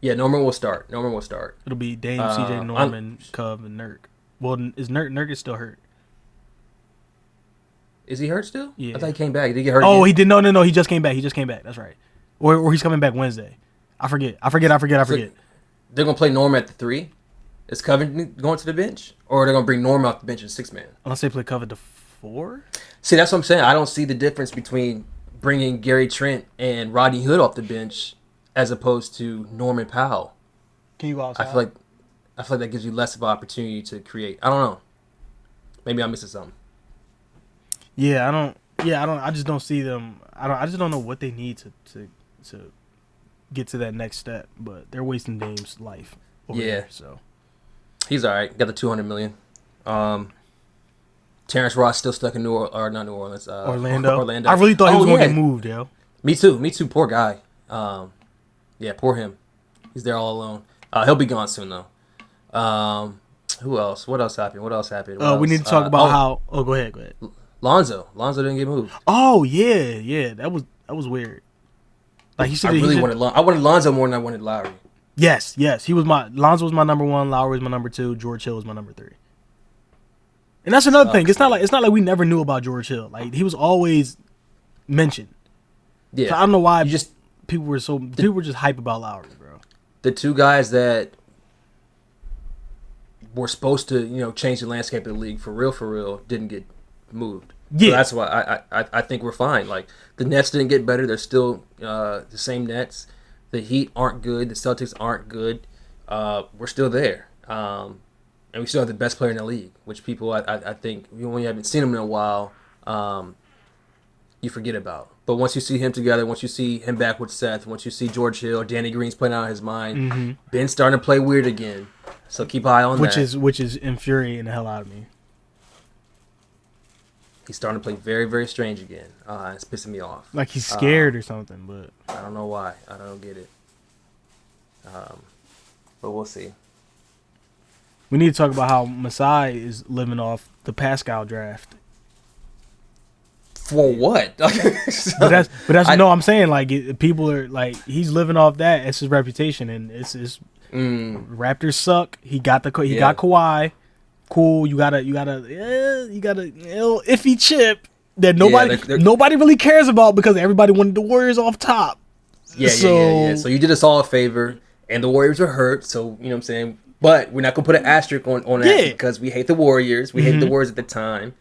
Yeah, Norman will start. It'll be Dame, CJ, Norman, Cove, and Nurk. Well, is Nurk is still hurt? Is he hurt still? Yeah. I thought he came back. Did he get hurt? Oh, again? He did. No. He just came back. That's right. Or he's coming back Wednesday. I forget. So they're gonna play Norman at the 3. Is Covington going to the bench, or they're gonna bring Norman off the bench as 6-man? Unless they play Covington 4. See, that's what I'm saying. I don't see the difference between bringing Gary Trent and Rodney Hood off the bench as opposed to Norman Powell. Can you go outside? I feel like that gives you less of an opportunity to create. I don't know. Maybe I'm missing something. Yeah, I don't. I just don't see them. I just don't know what they need to get to that next step. But they're wasting Dame's life over there. So he's all right. Got the $200 million. Terrence Ross still stuck in Orlando. Orlando. I really thought he was going to get moved, yo. Me too. Poor guy. Yeah, poor him. He's there all alone. He'll be gone soon though. Who else? What else happened? What else happened? We need to talk about how. Oh, go ahead. Lonzo didn't get moved. Oh yeah, that was weird. Like he said, I wanted Lonzo more than I wanted Lowry. Yes, Lonzo was my number 1, Lowry was my number 2, George Hill was my number 3. And that's another thing. It's not like we never knew about George Hill. Like he was always mentioned. Yeah, so I don't know why people were just hype about Lowry, bro. The two guys that were supposed to change the landscape of the league for real didn't get moved. Yeah, so that's why I think we're fine. Like the Nets didn't get better; they're still the same Nets. The Heat aren't good. The Celtics aren't good. We're still there, and we still have the best player in the league. Which people I think when you haven't seen him in a while, you forget about. But once you see him together, once you see him back with Seth, once you see George Hill, Danny Green's playing out of his mind, Ben's starting to play weird again. So keep an eye on that. Which is infuriating the hell out of me. He's starting to play very, very strange again. It's pissing me off. Like he's scared or something, but I don't know why. I don't get it. But we'll see. We need to talk about how Masai is living off the Pascal draft. For what? but that's no. I'm saying like people are like he's living off that. It's his reputation, and it's Raptors suck. He got got Kawhi. Cool. You got a iffy chip that nobody really cares about because everybody wanted the Warriors off top. Yeah. So you did us all a favor, and the Warriors are hurt. So you know what I'm saying. But we're not gonna put an asterisk on that because we hate the Warriors. We hated the Warriors at the time.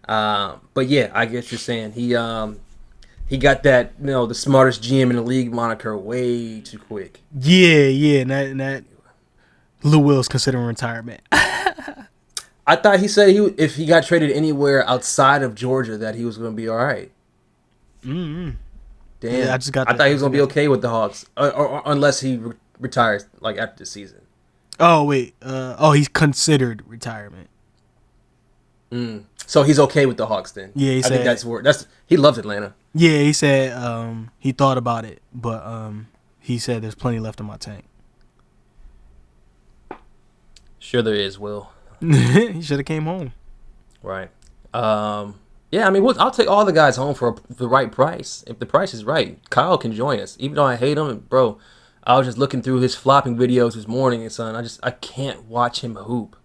But yeah, I guess you're saying he got that the smartest GM in the league moniker way too quick. Yeah, and that Lou Will's considering retirement. I thought he said if he got traded anywhere outside of Georgia that he was going to be all right. Mm-hmm. Damn, yeah, I thought he was going to be okay with the Hawks, or unless he retires like after the season. Oh wait, he's considered retirement. So he's okay with the Hawks then. Yeah, I think he loves Atlanta. Yeah, he said he thought about it, but he said there's plenty left in my tank. Sure there is, Will. He should have came home. Right. Yeah, I mean, I'll take all the guys home for the right price. If the price is right, Kyle can join us. Even though I hate him, bro, I was just looking through his flopping videos this morning, and son, I can't watch him hoop.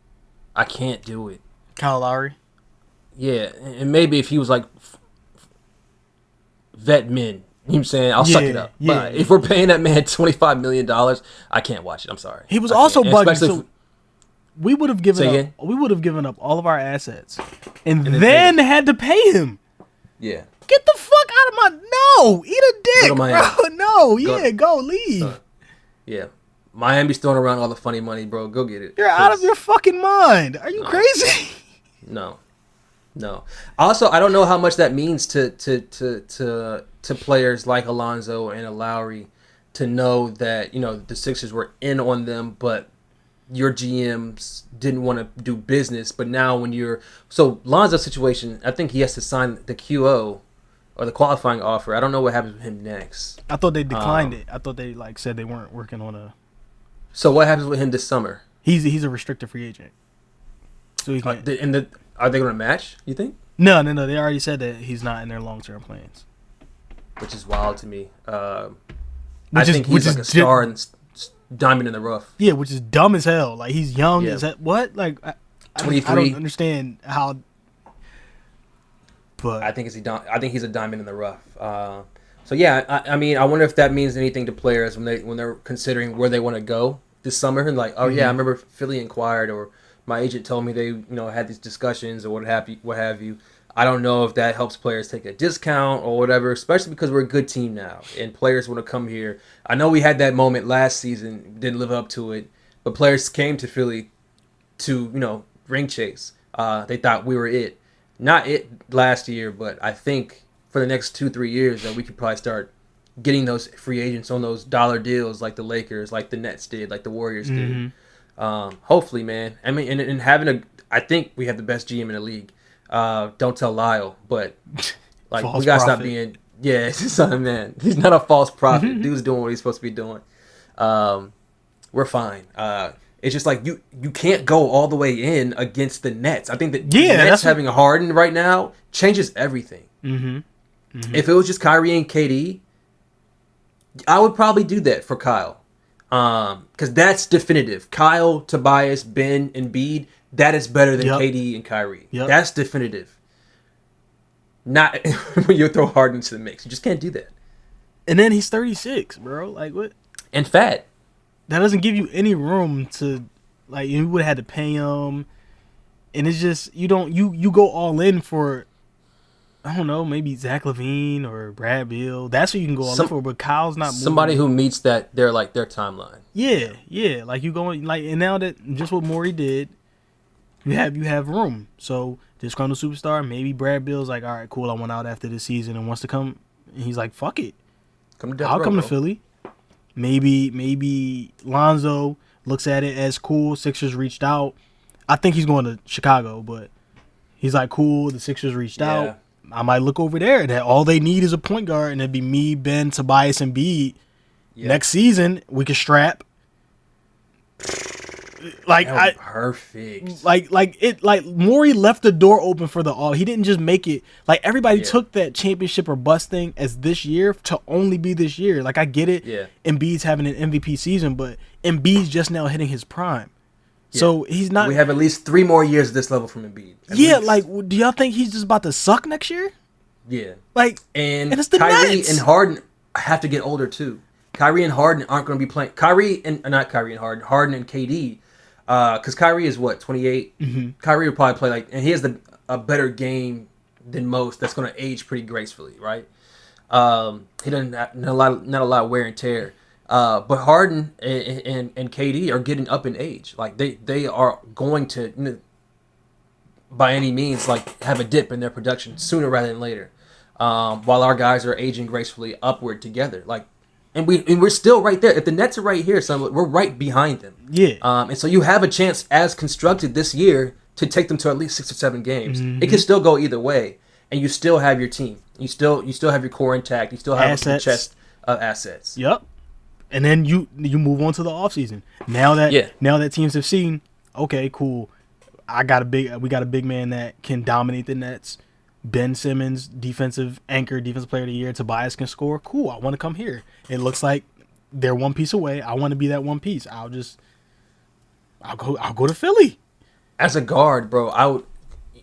I can't do it. Kyle Lowry? Yeah, and maybe if he was like vet men, you know what I'm saying? I'll suck it up. Yeah. But if we're paying that man $25 million, I can't watch it. I'm sorry. He was also bugging. We would have given up all of our assets and then had to pay him. Yeah. Get the fuck out of my eat a dick, bro. No, go leave. Yeah. Miami's throwing around all the funny money, bro. Go get it. You're out of your fucking mind. Are you crazy? No. Also, I don't know how much that means to players like Alonzo and Lowry to know that, the Sixers were in on them, but your GMs didn't want to do business. But now so Lonzo's situation, I think he has to sign the QO or the qualifying offer. I don't know what happens with him next. I thought they declined it. I thought they said they weren't working on a. So what happens with him this summer? He's a restricted free agent. So he can't. Are they going to match, you think? No. They already said that he's not in their long-term plans. Which is wild to me. I think he's like a star and diamond in the rough. Yeah, which is dumb as hell. Like, he's young. Yeah. Is that what? Like, 23. I don't understand how. But I think he's a diamond in the rough. So yeah, I mean, I wonder if that means anything to players when they're considering where they want to go this summer. And like, yeah, I remember Philly inquired, or my agent told me they had these discussions or what have you. I don't know if that helps players take a discount or whatever, especially because we're a good team now and players want to come here. I know we had that moment last season, didn't live up to it, but players came to Philly to, ring chase. They thought we were it. Not it last year, but I think for the next 2-3 years that we could probably start getting those free agents on those dollar deals like the Lakers, like the Nets did, like the Warriors did. Hopefully, man. I mean, and I think we have the best GM in the league. Don't tell Lyle, but like we gotta stop being. Yeah, son, man. He's not a false prophet. Dude's doing what he's supposed to be doing. We're fine. It's just like you can't go all the way in against the Nets. I think that Yeah, the Nets that's having a Harden right now changes everything. If it was just Kyrie and KD, I would probably do that for Kyle. Because that's definitive. Kyle, Tobias, Ben, and Embiid, that is better than KD and Kyrie. That's definitive. Not when you throw Harden into the mix. You just can't do that. And then he's 36, bro. Like, what? And fat. That doesn't give you any room to, like, you would have had to pay him. And it's just, you go all in for, I don't know, maybe Zach LaVine or Brad Beal. That's what you can go all in for, but Kyle's not moving. Somebody who meets their timeline. Yeah. Like, you going, like, and now that, just what Morey did, you have room. So, this Chrono Superstar, maybe Brad Beal's like, all right, cool, I want out after this season and wants to come. And he's like, fuck it. I'll come to Philly. Maybe Lonzo looks at it as cool. Sixers reached out. I think he's going to Chicago, but he's like, cool, the Sixers reached out. I might look over there. That all they need is a point guard, and it'd be me, Ben, Tobias, and Embiid. Next season, we can strap. Like perfect. Like Morey left the door open for the all. He didn't just make it like everybody took that championship or bust thing as this year to only be this year. Like I get it. Yeah. Embiid's having an MVP season, but Embiid's just now hitting his prime. Yeah. So he's not. We have at least 3 more years at this level from Embiid. Like do y'all think he's just about to suck next year? Yeah. Like and it's the Kyrie Nets. and Harden have to get older too. Kyrie and Harden aren't going to be playing. Harden and KD. Because Kyrie is what, 28? Mm-hmm. Kyrie will probably play like, and he has a better game than most. That's going to age pretty gracefully, right? He doesn't have not a lot of wear and tear. But Harden and KD are getting up in age. Like they are going to, by any means, like have a dip in their production sooner rather than later. While our guys are aging gracefully upward together, like. And we're still right there. If the Nets are right here, so we're right behind them. Yeah. And so you have a chance, as constructed this year, to take them to at least 6 or 7 games. Mm-hmm. It can still go either way, and you still have your team. You still have your core intact. You still have a chest of assets. Yep. And then you move on to the offseason. Now that teams have seen, okay, cool. We got a big man that can dominate the Nets. Ben Simmons, defensive anchor, defensive player of the year. Tobias can score. Cool. I want to come here. It looks like they're one piece away. I want to be that one piece. I'll go to Philly. As a guard, bro,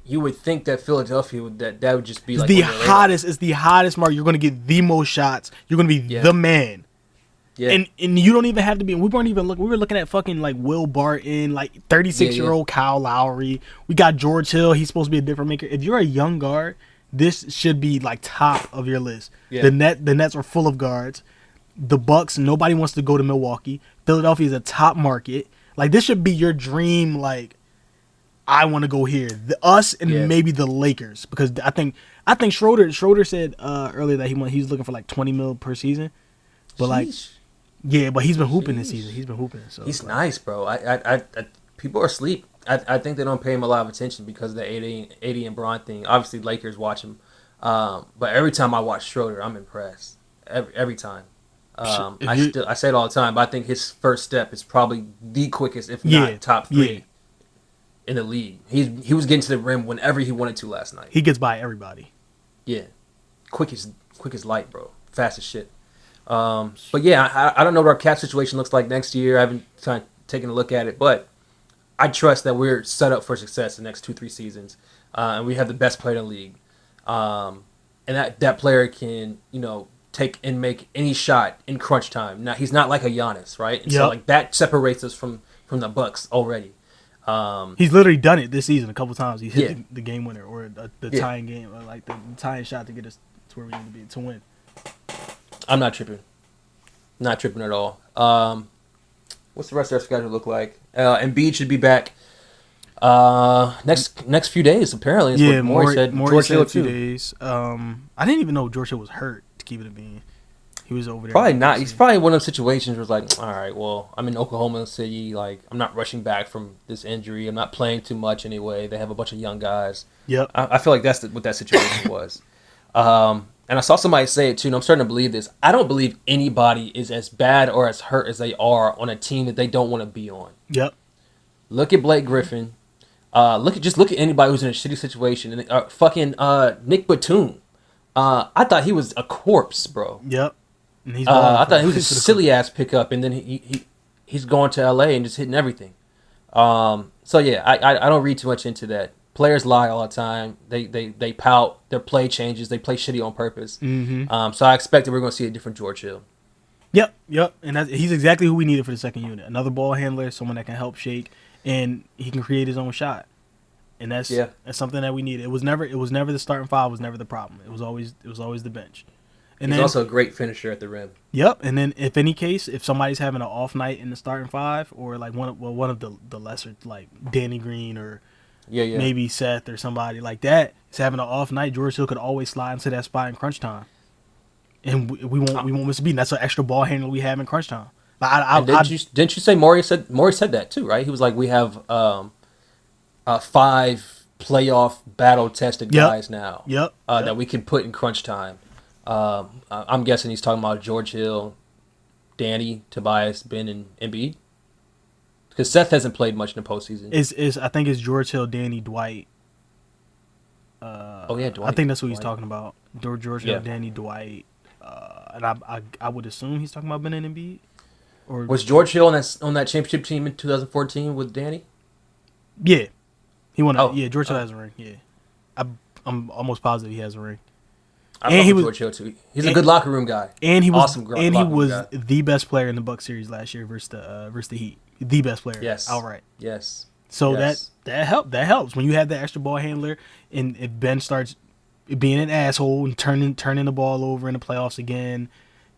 you would think that Philadelphia that would just be like the hottest. It's the hottest mark. You're going to get the most shots. You're going to be the man. Yeah. And you don't even have to be. We weren't even looking. We were looking at fucking like Will Barton, like 36-year-old Kyle Lowry. We got George Hill. He's supposed to be a different maker. If you're a young guard, this should be like top of your list. Yeah. The Nets are full of guards. The Bucks, nobody wants to go to Milwaukee. Philadelphia is a top market. Like this should be your dream. Like I want to go here. Us and maybe the Lakers, because I think Schroeder said earlier that he's looking for like $20 million per season, but like. Yeah, but he's been hooping this season. He's been hooping. So he's nice, bro. I people are asleep. I think they don't pay him a lot of attention because of the 80 and Braun thing. Obviously, Lakers watch him. But every time I watch Schroeder, I'm impressed. Every time. I say it all the time, but I think his first step is probably the quickest, if not top 3 in the league. He was getting to the rim whenever he wanted to last night. He gets by everybody. Yeah. Quick as light, bro. Fast as shit. But yeah, I don't know what our cap situation looks like next year. I haven't taken a look at it, but I trust that we're set up for success the next 2-3 seasons, and we have the best player in the league, and that player can take and make any shot in crunch time. Now he's not like a Giannis, right? And so like that separates us from the Bucks already. He's literally done it this season a couple times. He hit the game winner or the tying game, or like the tying shot to get us to where we need to be to win. I'm not tripping. Not tripping at all. What's the rest of our schedule look like? Embiid should be back next few days, apparently. That's what Morey said. Morey said a few days. I didn't even know George Hill was hurt, to keep it a bean. He was over there. Probably not. He's probably one of those situations where it's like, all right, well, I'm in Oklahoma City. Like, I'm not rushing back from this injury. I'm not playing too much anyway. They have a bunch of young guys. Yep. I feel like that's what that situation was. And I saw somebody say it too, and I'm starting to believe this. I don't believe anybody is as bad or as hurt as they are on a team that they don't want to be on. Yep. Look at Blake Griffin. Look at anybody who's in a shitty situation. And fucking Nick Batum. I thought he was a corpse, bro. Yep. And he's I thought he was a silly ass pickup, and then he's going to LA and just hitting everything. So yeah, I don't read too much into that. Players lie all the time. They pout. Their play changes. They play shitty on purpose. Mm-hmm. So I expect that we're going to see a different George Hill. Yep. And he's exactly who we needed for the second unit. Another ball handler, someone that can help shake, and he can create his own shot. And that's something that we needed. It was never the starting five was never the problem. It was always the bench. And he's then, also a great finisher at the rim. Yep. And then if somebody's having an off night in the starting five, or like one of the lesser, like Danny Green or maybe Seth or somebody like that is having an off night, George Hill could always slide into that spot in crunch time. And we won't miss a beat. And that's an extra ball handler we have in crunch time. Like, didn't you say Morey said that too, right? He was like, we have 5 playoff battle tested guys now. That we can put in crunch time. I'm guessing he's talking about George Hill, Danny, Tobias, Ben, and Embiid. Because Seth hasn't played much in the postseason. I think it's George Hill, Danny, Dwight. Dwight. I think that's what he's talking about. George Hill, Danny, Dwight. And I would assume he's talking about Ben and Embiid. Or was George Hill on that championship team in 2014 with Danny? Yeah, he won. George Hill has a ring. Yeah, I'm almost positive he has a ring. I love George Hill too. He's a good locker room guy. And he was awesome. And he was the best player in the Bucks series last year versus the Heat. The best player. Yes. Outright. Yes. So that helps when you have the extra ball handler, and if Ben starts being an asshole and turning the ball over in the playoffs again,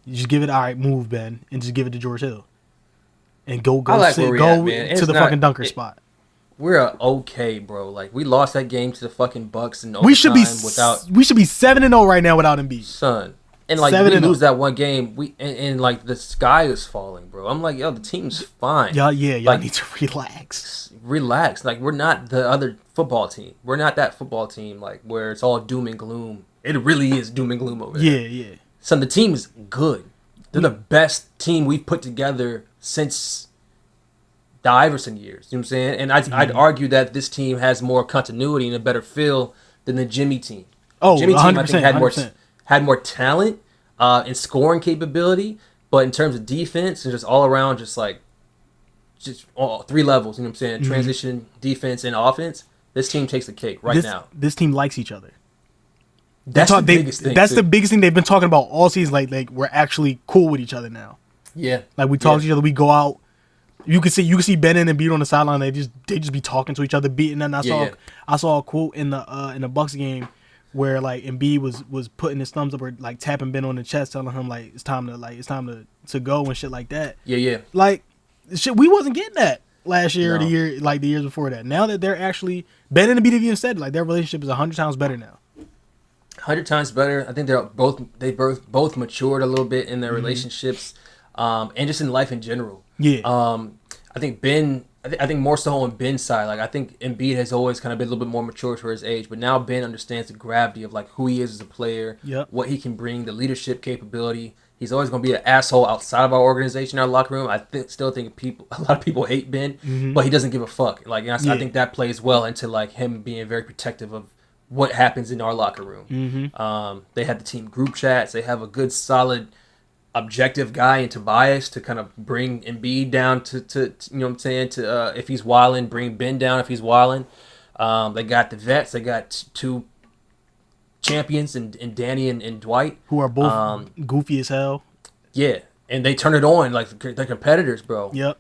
you just give it, all right, move, Ben, and just give it to George Hill. And go to the fucking dunker spot. We're okay, bro. Like, we lost that game to the fucking Bucks in overtime we should be 7-0 right now without Embiid. Son. And like, we lose that one game, and like the sky is falling, bro. I'm like, yo, the team's fine. Y'all like, need to relax. Relax. Like, we're not the other football team. We're not that football team, like, where it's all doom and gloom. It really is doom and gloom over there. Yeah. Son, the team is good. They're the best team we've put together since the Iverson years. You know what I'm saying? And I'd argue that this team has more continuity and a better feel than the Jimmy team. Oh, Jimmy 100%, team, I think, 100%. had more talent and scoring capability, but in terms of defense and just all around, just all 3 levels, you know what I'm saying? Transition, defense, and offense. This team takes the cake now. This team likes each other. That's the biggest thing. That's the biggest thing they've been talking about all season. Like we're actually cool with each other now. Yeah. Like we talk to each other. We go out. You can see Ben and Embiid on the sideline. They just be talking to each other, beating. And I saw a quote in the Bucks game where like Embiid was putting his thumbs up or like tapping Ben on the chest, telling him like it's time to go and shit like that. Yeah. Like shit, we wasn't getting that last year or the years before that. Now that they're actually Ben and Embiid have even said like their relationship is 100 times better now. 100 times better. I think they both matured a little bit in their relationships, and just in life in general. Yeah. I think I think more so on Ben's side. Like, I think Embiid has always kind of been a little bit more mature for his age, but now Ben understands the gravity of like who he is as a player, what he can bring, the leadership capability. He's always going to be an asshole outside of our organization, our locker room. I still think a lot of people hate Ben, but he doesn't give a fuck. Like, and I think that plays well into like him being very protective of what happens in our locker room. They have the team group chats. They have a good, solid, objective guy in Tobias to kind of bring Embiid down to you know what I'm saying, to if he's wilding, bring Ben down if he's wilding. They got the vets. They got 2 champions in Danny and Dwight, who are both goofy as hell. Yeah, and they turn it on like they're competitors, bro. Yep.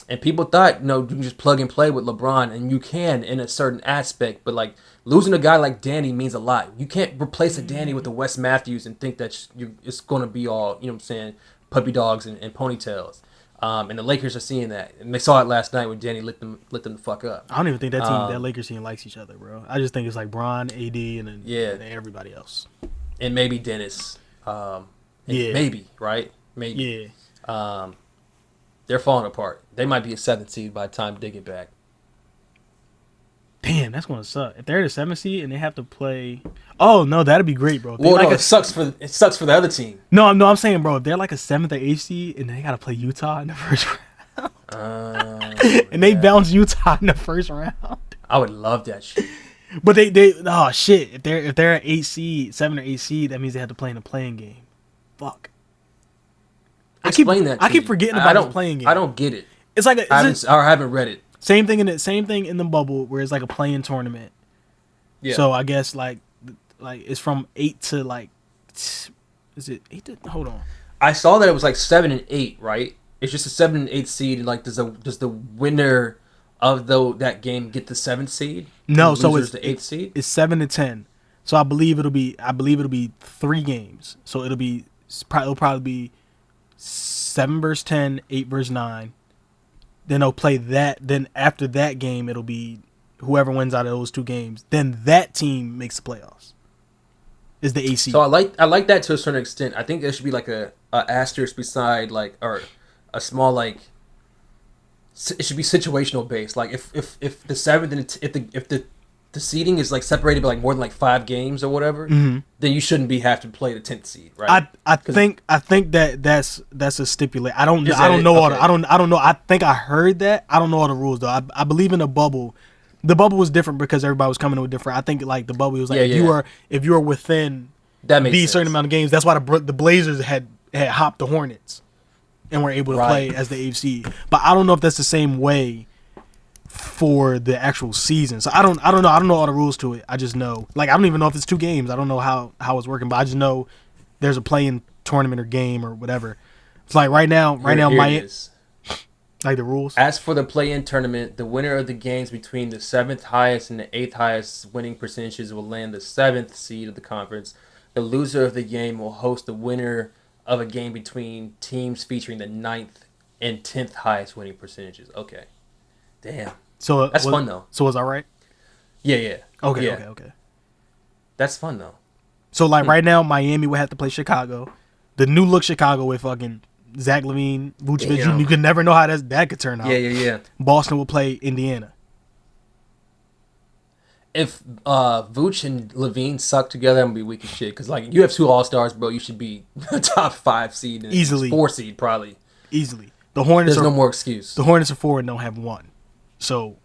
And people thought, you can just plug and play with LeBron, and you can in a certain aspect, but like losing a guy like Danny means a lot. You can't replace a Danny with a Wes Matthews and think that it's going to be all, you know what I'm saying, puppy dogs and ponytails. And the Lakers are seeing that, and they saw it last night when Danny lit them the fuck up. I don't even think that Lakers team likes each other, bro. I just think it's like Bron, AD, and then everybody else, and maybe Dennis. Maybe, right? Maybe. Yeah. They're falling apart. They might be a 7th seed by the time they get back. Damn, that's gonna suck. If they're the 7th seed and they have to play, oh no, that'd be great, bro. It sucks for the other team. No, I'm saying, bro, if they're like a 7th or 8th seed and they gotta play Utah in the first round. and they bounced Utah in the first round. I would love that shit. But they oh shit, if they're an 7 or 8 seed, that means they have to play in a playing game. Fuck. I keep forgetting about this playing game. I don't get it. It's like I haven't read it. Same thing in the bubble where it's like a playing tournament. Yeah. So I guess like it's from 8 to like, is it 8 to, hold on. I saw that it was like 7 and 8, right? It's just a 7 and 8 seed, and like does the winner of that game get the 7th seed? No, so it's the 8th seed. It's 7 to 10. So I believe it'll be 3 games. So it'll probably be 7 versus 10, 8 versus 9. Then they'll play that. Then after that game, it'll be whoever wins out of those 2 games. Then that team makes the playoffs. Is the AC. So I like that to a certain extent. I think there should be like a asterisk beside like, or a small like. It should be situational based. Like if the 7th and if the seeding is like separated by like more than like 5 games or whatever, then you shouldn't have to play the 10th seed, right? I think that's a stipulate. I don't know. Okay. I don't know. I think I heard that. I don't know all the rules though. I believe in the bubble. The bubble was different because everybody was coming in with different. I think like the bubble was like if you are within that makes these certain amount of games, that's why the Blazers had hopped the Hornets and were able to play as the AFC. But I don't know if that's the same way for the actual season. So I don't know. I don't know all the rules to it. I just know like I don't even know if it's 2 games. I don't know how it's working, but I just know there's a play-in tournament or game or whatever. It's like right now Miami. Like the rules. As for the play-in tournament, the winner of the games between the 7th highest and the 8th highest winning percentages will land the 7th seed of the conference. The loser of the game will host the winner of a game between teams featuring the 9th and 10th highest winning percentages. Okay. Damn. So that's fun though. So was I right? Yeah. Okay. That's fun though. So like right now, Miami would have to play Chicago, the new look Chicago with fucking Zach LaVine, Vucevic. You could never know how that could turn out. Yeah. Boston will play Indiana. If Vooch and LaVine suck together, I'm gonna be weak as shit. Because like you have 2 All-Stars, bro. You should be a top 5 seed, and easily 4 seed probably. Easily. The Hornets. There's no more excuse. The Hornets are 4 and don't have 1. So.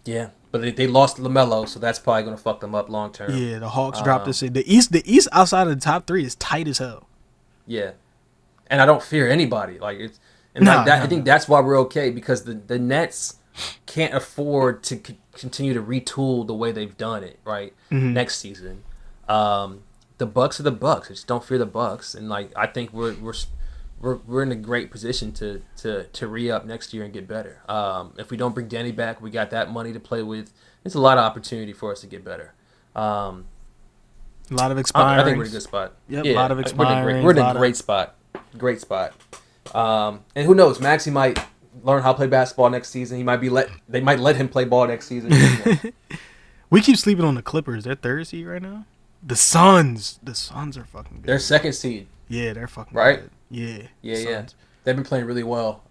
Yeah, but they lost LaMelo, so that's probably gonna fuck them up long term. Yeah, the Hawks dropped this. The East outside of the top 3 is tight as hell. Yeah. And I don't fear anybody. Like it's I think that's why we're okay, because the Nets can't afford to continue to retool the way they've done it, right? Next season. The Bucks are the Bucks. I just don't fear the Bucks, and like I think we're in a great position to re-up next year and get better. If we don't bring Danny back, we got that money to play with. It's a lot of opportunity for us to get better. A lot of expiring. I think we're in a good spot. Yep, a lot of expiring. We're in a great spot. Great spot. And who knows? Maxey might learn how to play basketball next season. They might let him play ball next season. We keep sleeping on the Clippers. They're 3rd seed right now. The Suns are fucking good. They're 2nd seed. Yeah, they're fucking right. Good. Yeah. They've been playing really well.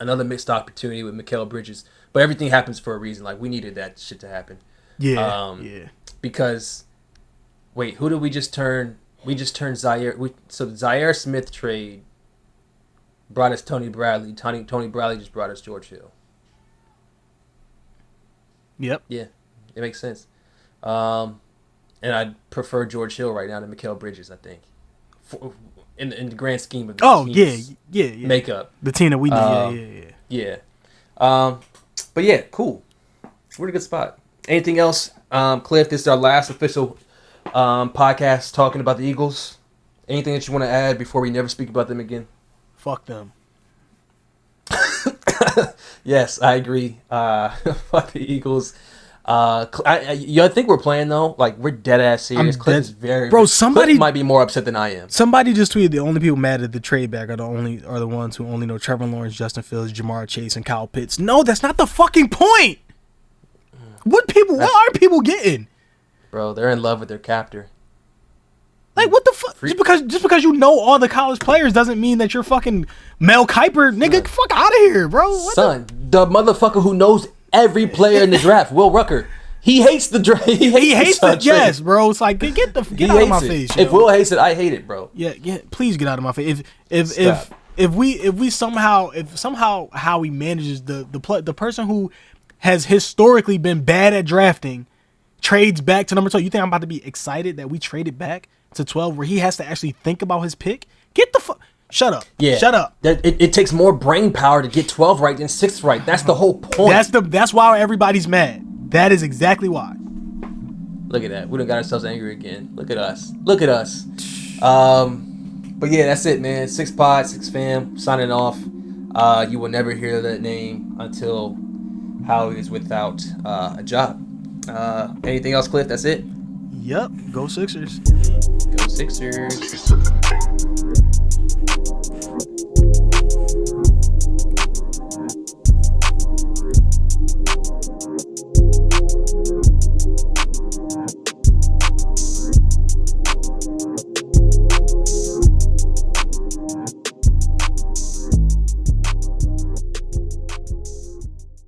Another missed opportunity with Mikal Bridges, but everything happens for a reason. Like we needed that shit to happen. Yeah. Because, wait, who did we just turn? We just turned Zaire. So the Zaire Smith trade brought us Tony Bradley. Tony Bradley just brought us George Hill. Yep. Yeah, it makes sense. And I prefer George Hill right now to Mikal Bridges, I think. In the grand scheme of the yeah. makeup. The team that we need. Yeah. But yeah, cool. We're in a good spot. Anything else, Cliff? This is our last official podcast talking about the Eagles. Anything that you want to add before we never speak about them again? Fuck them. Yes, I agree. Fuck the Eagles. I think we're playing though. Like we're dead ass serious. Cliff is very somebody Cliff might be more upset than I am. Somebody just tweeted the only people mad at the trade back are the ones who only know Trevor Lawrence, Justin Fields, Jamar Chase, and Kyle Pitts. No, that's not the fucking point. What are people getting? Bro, they're in love with their captor. Like what the fuck? Just because you know all the college players doesn't mean that you're fucking Mel Kiper, nigga. Get fuck out of here, bro. The motherfucker who knows every player in the draft, Will Rucker. He hates the draft. He hates the yes, bro. It's like get out of my face. If Will hates it, I hate it, bro. Yeah. Please get out of my face. if somehow how he manages the person who has historically been bad at drafting trades back to number 12. You think I'm about to be excited that we traded back to 12 where he has to actually think about his pick? Get the fuck. Shut up. Yeah. Shut up. It takes more brain power to get 12 right than 6 right. That's the whole point. That's why everybody's mad. That is exactly why. Look at that. We done got ourselves angry again. Look at us. Look at us. But yeah, that's it, man. 6 Pod, 6 Fam, signing off. You will never hear that name until Howie is without a job. Anything else, Cliff? That's it? Yep. Go Sixers. Go Sixers.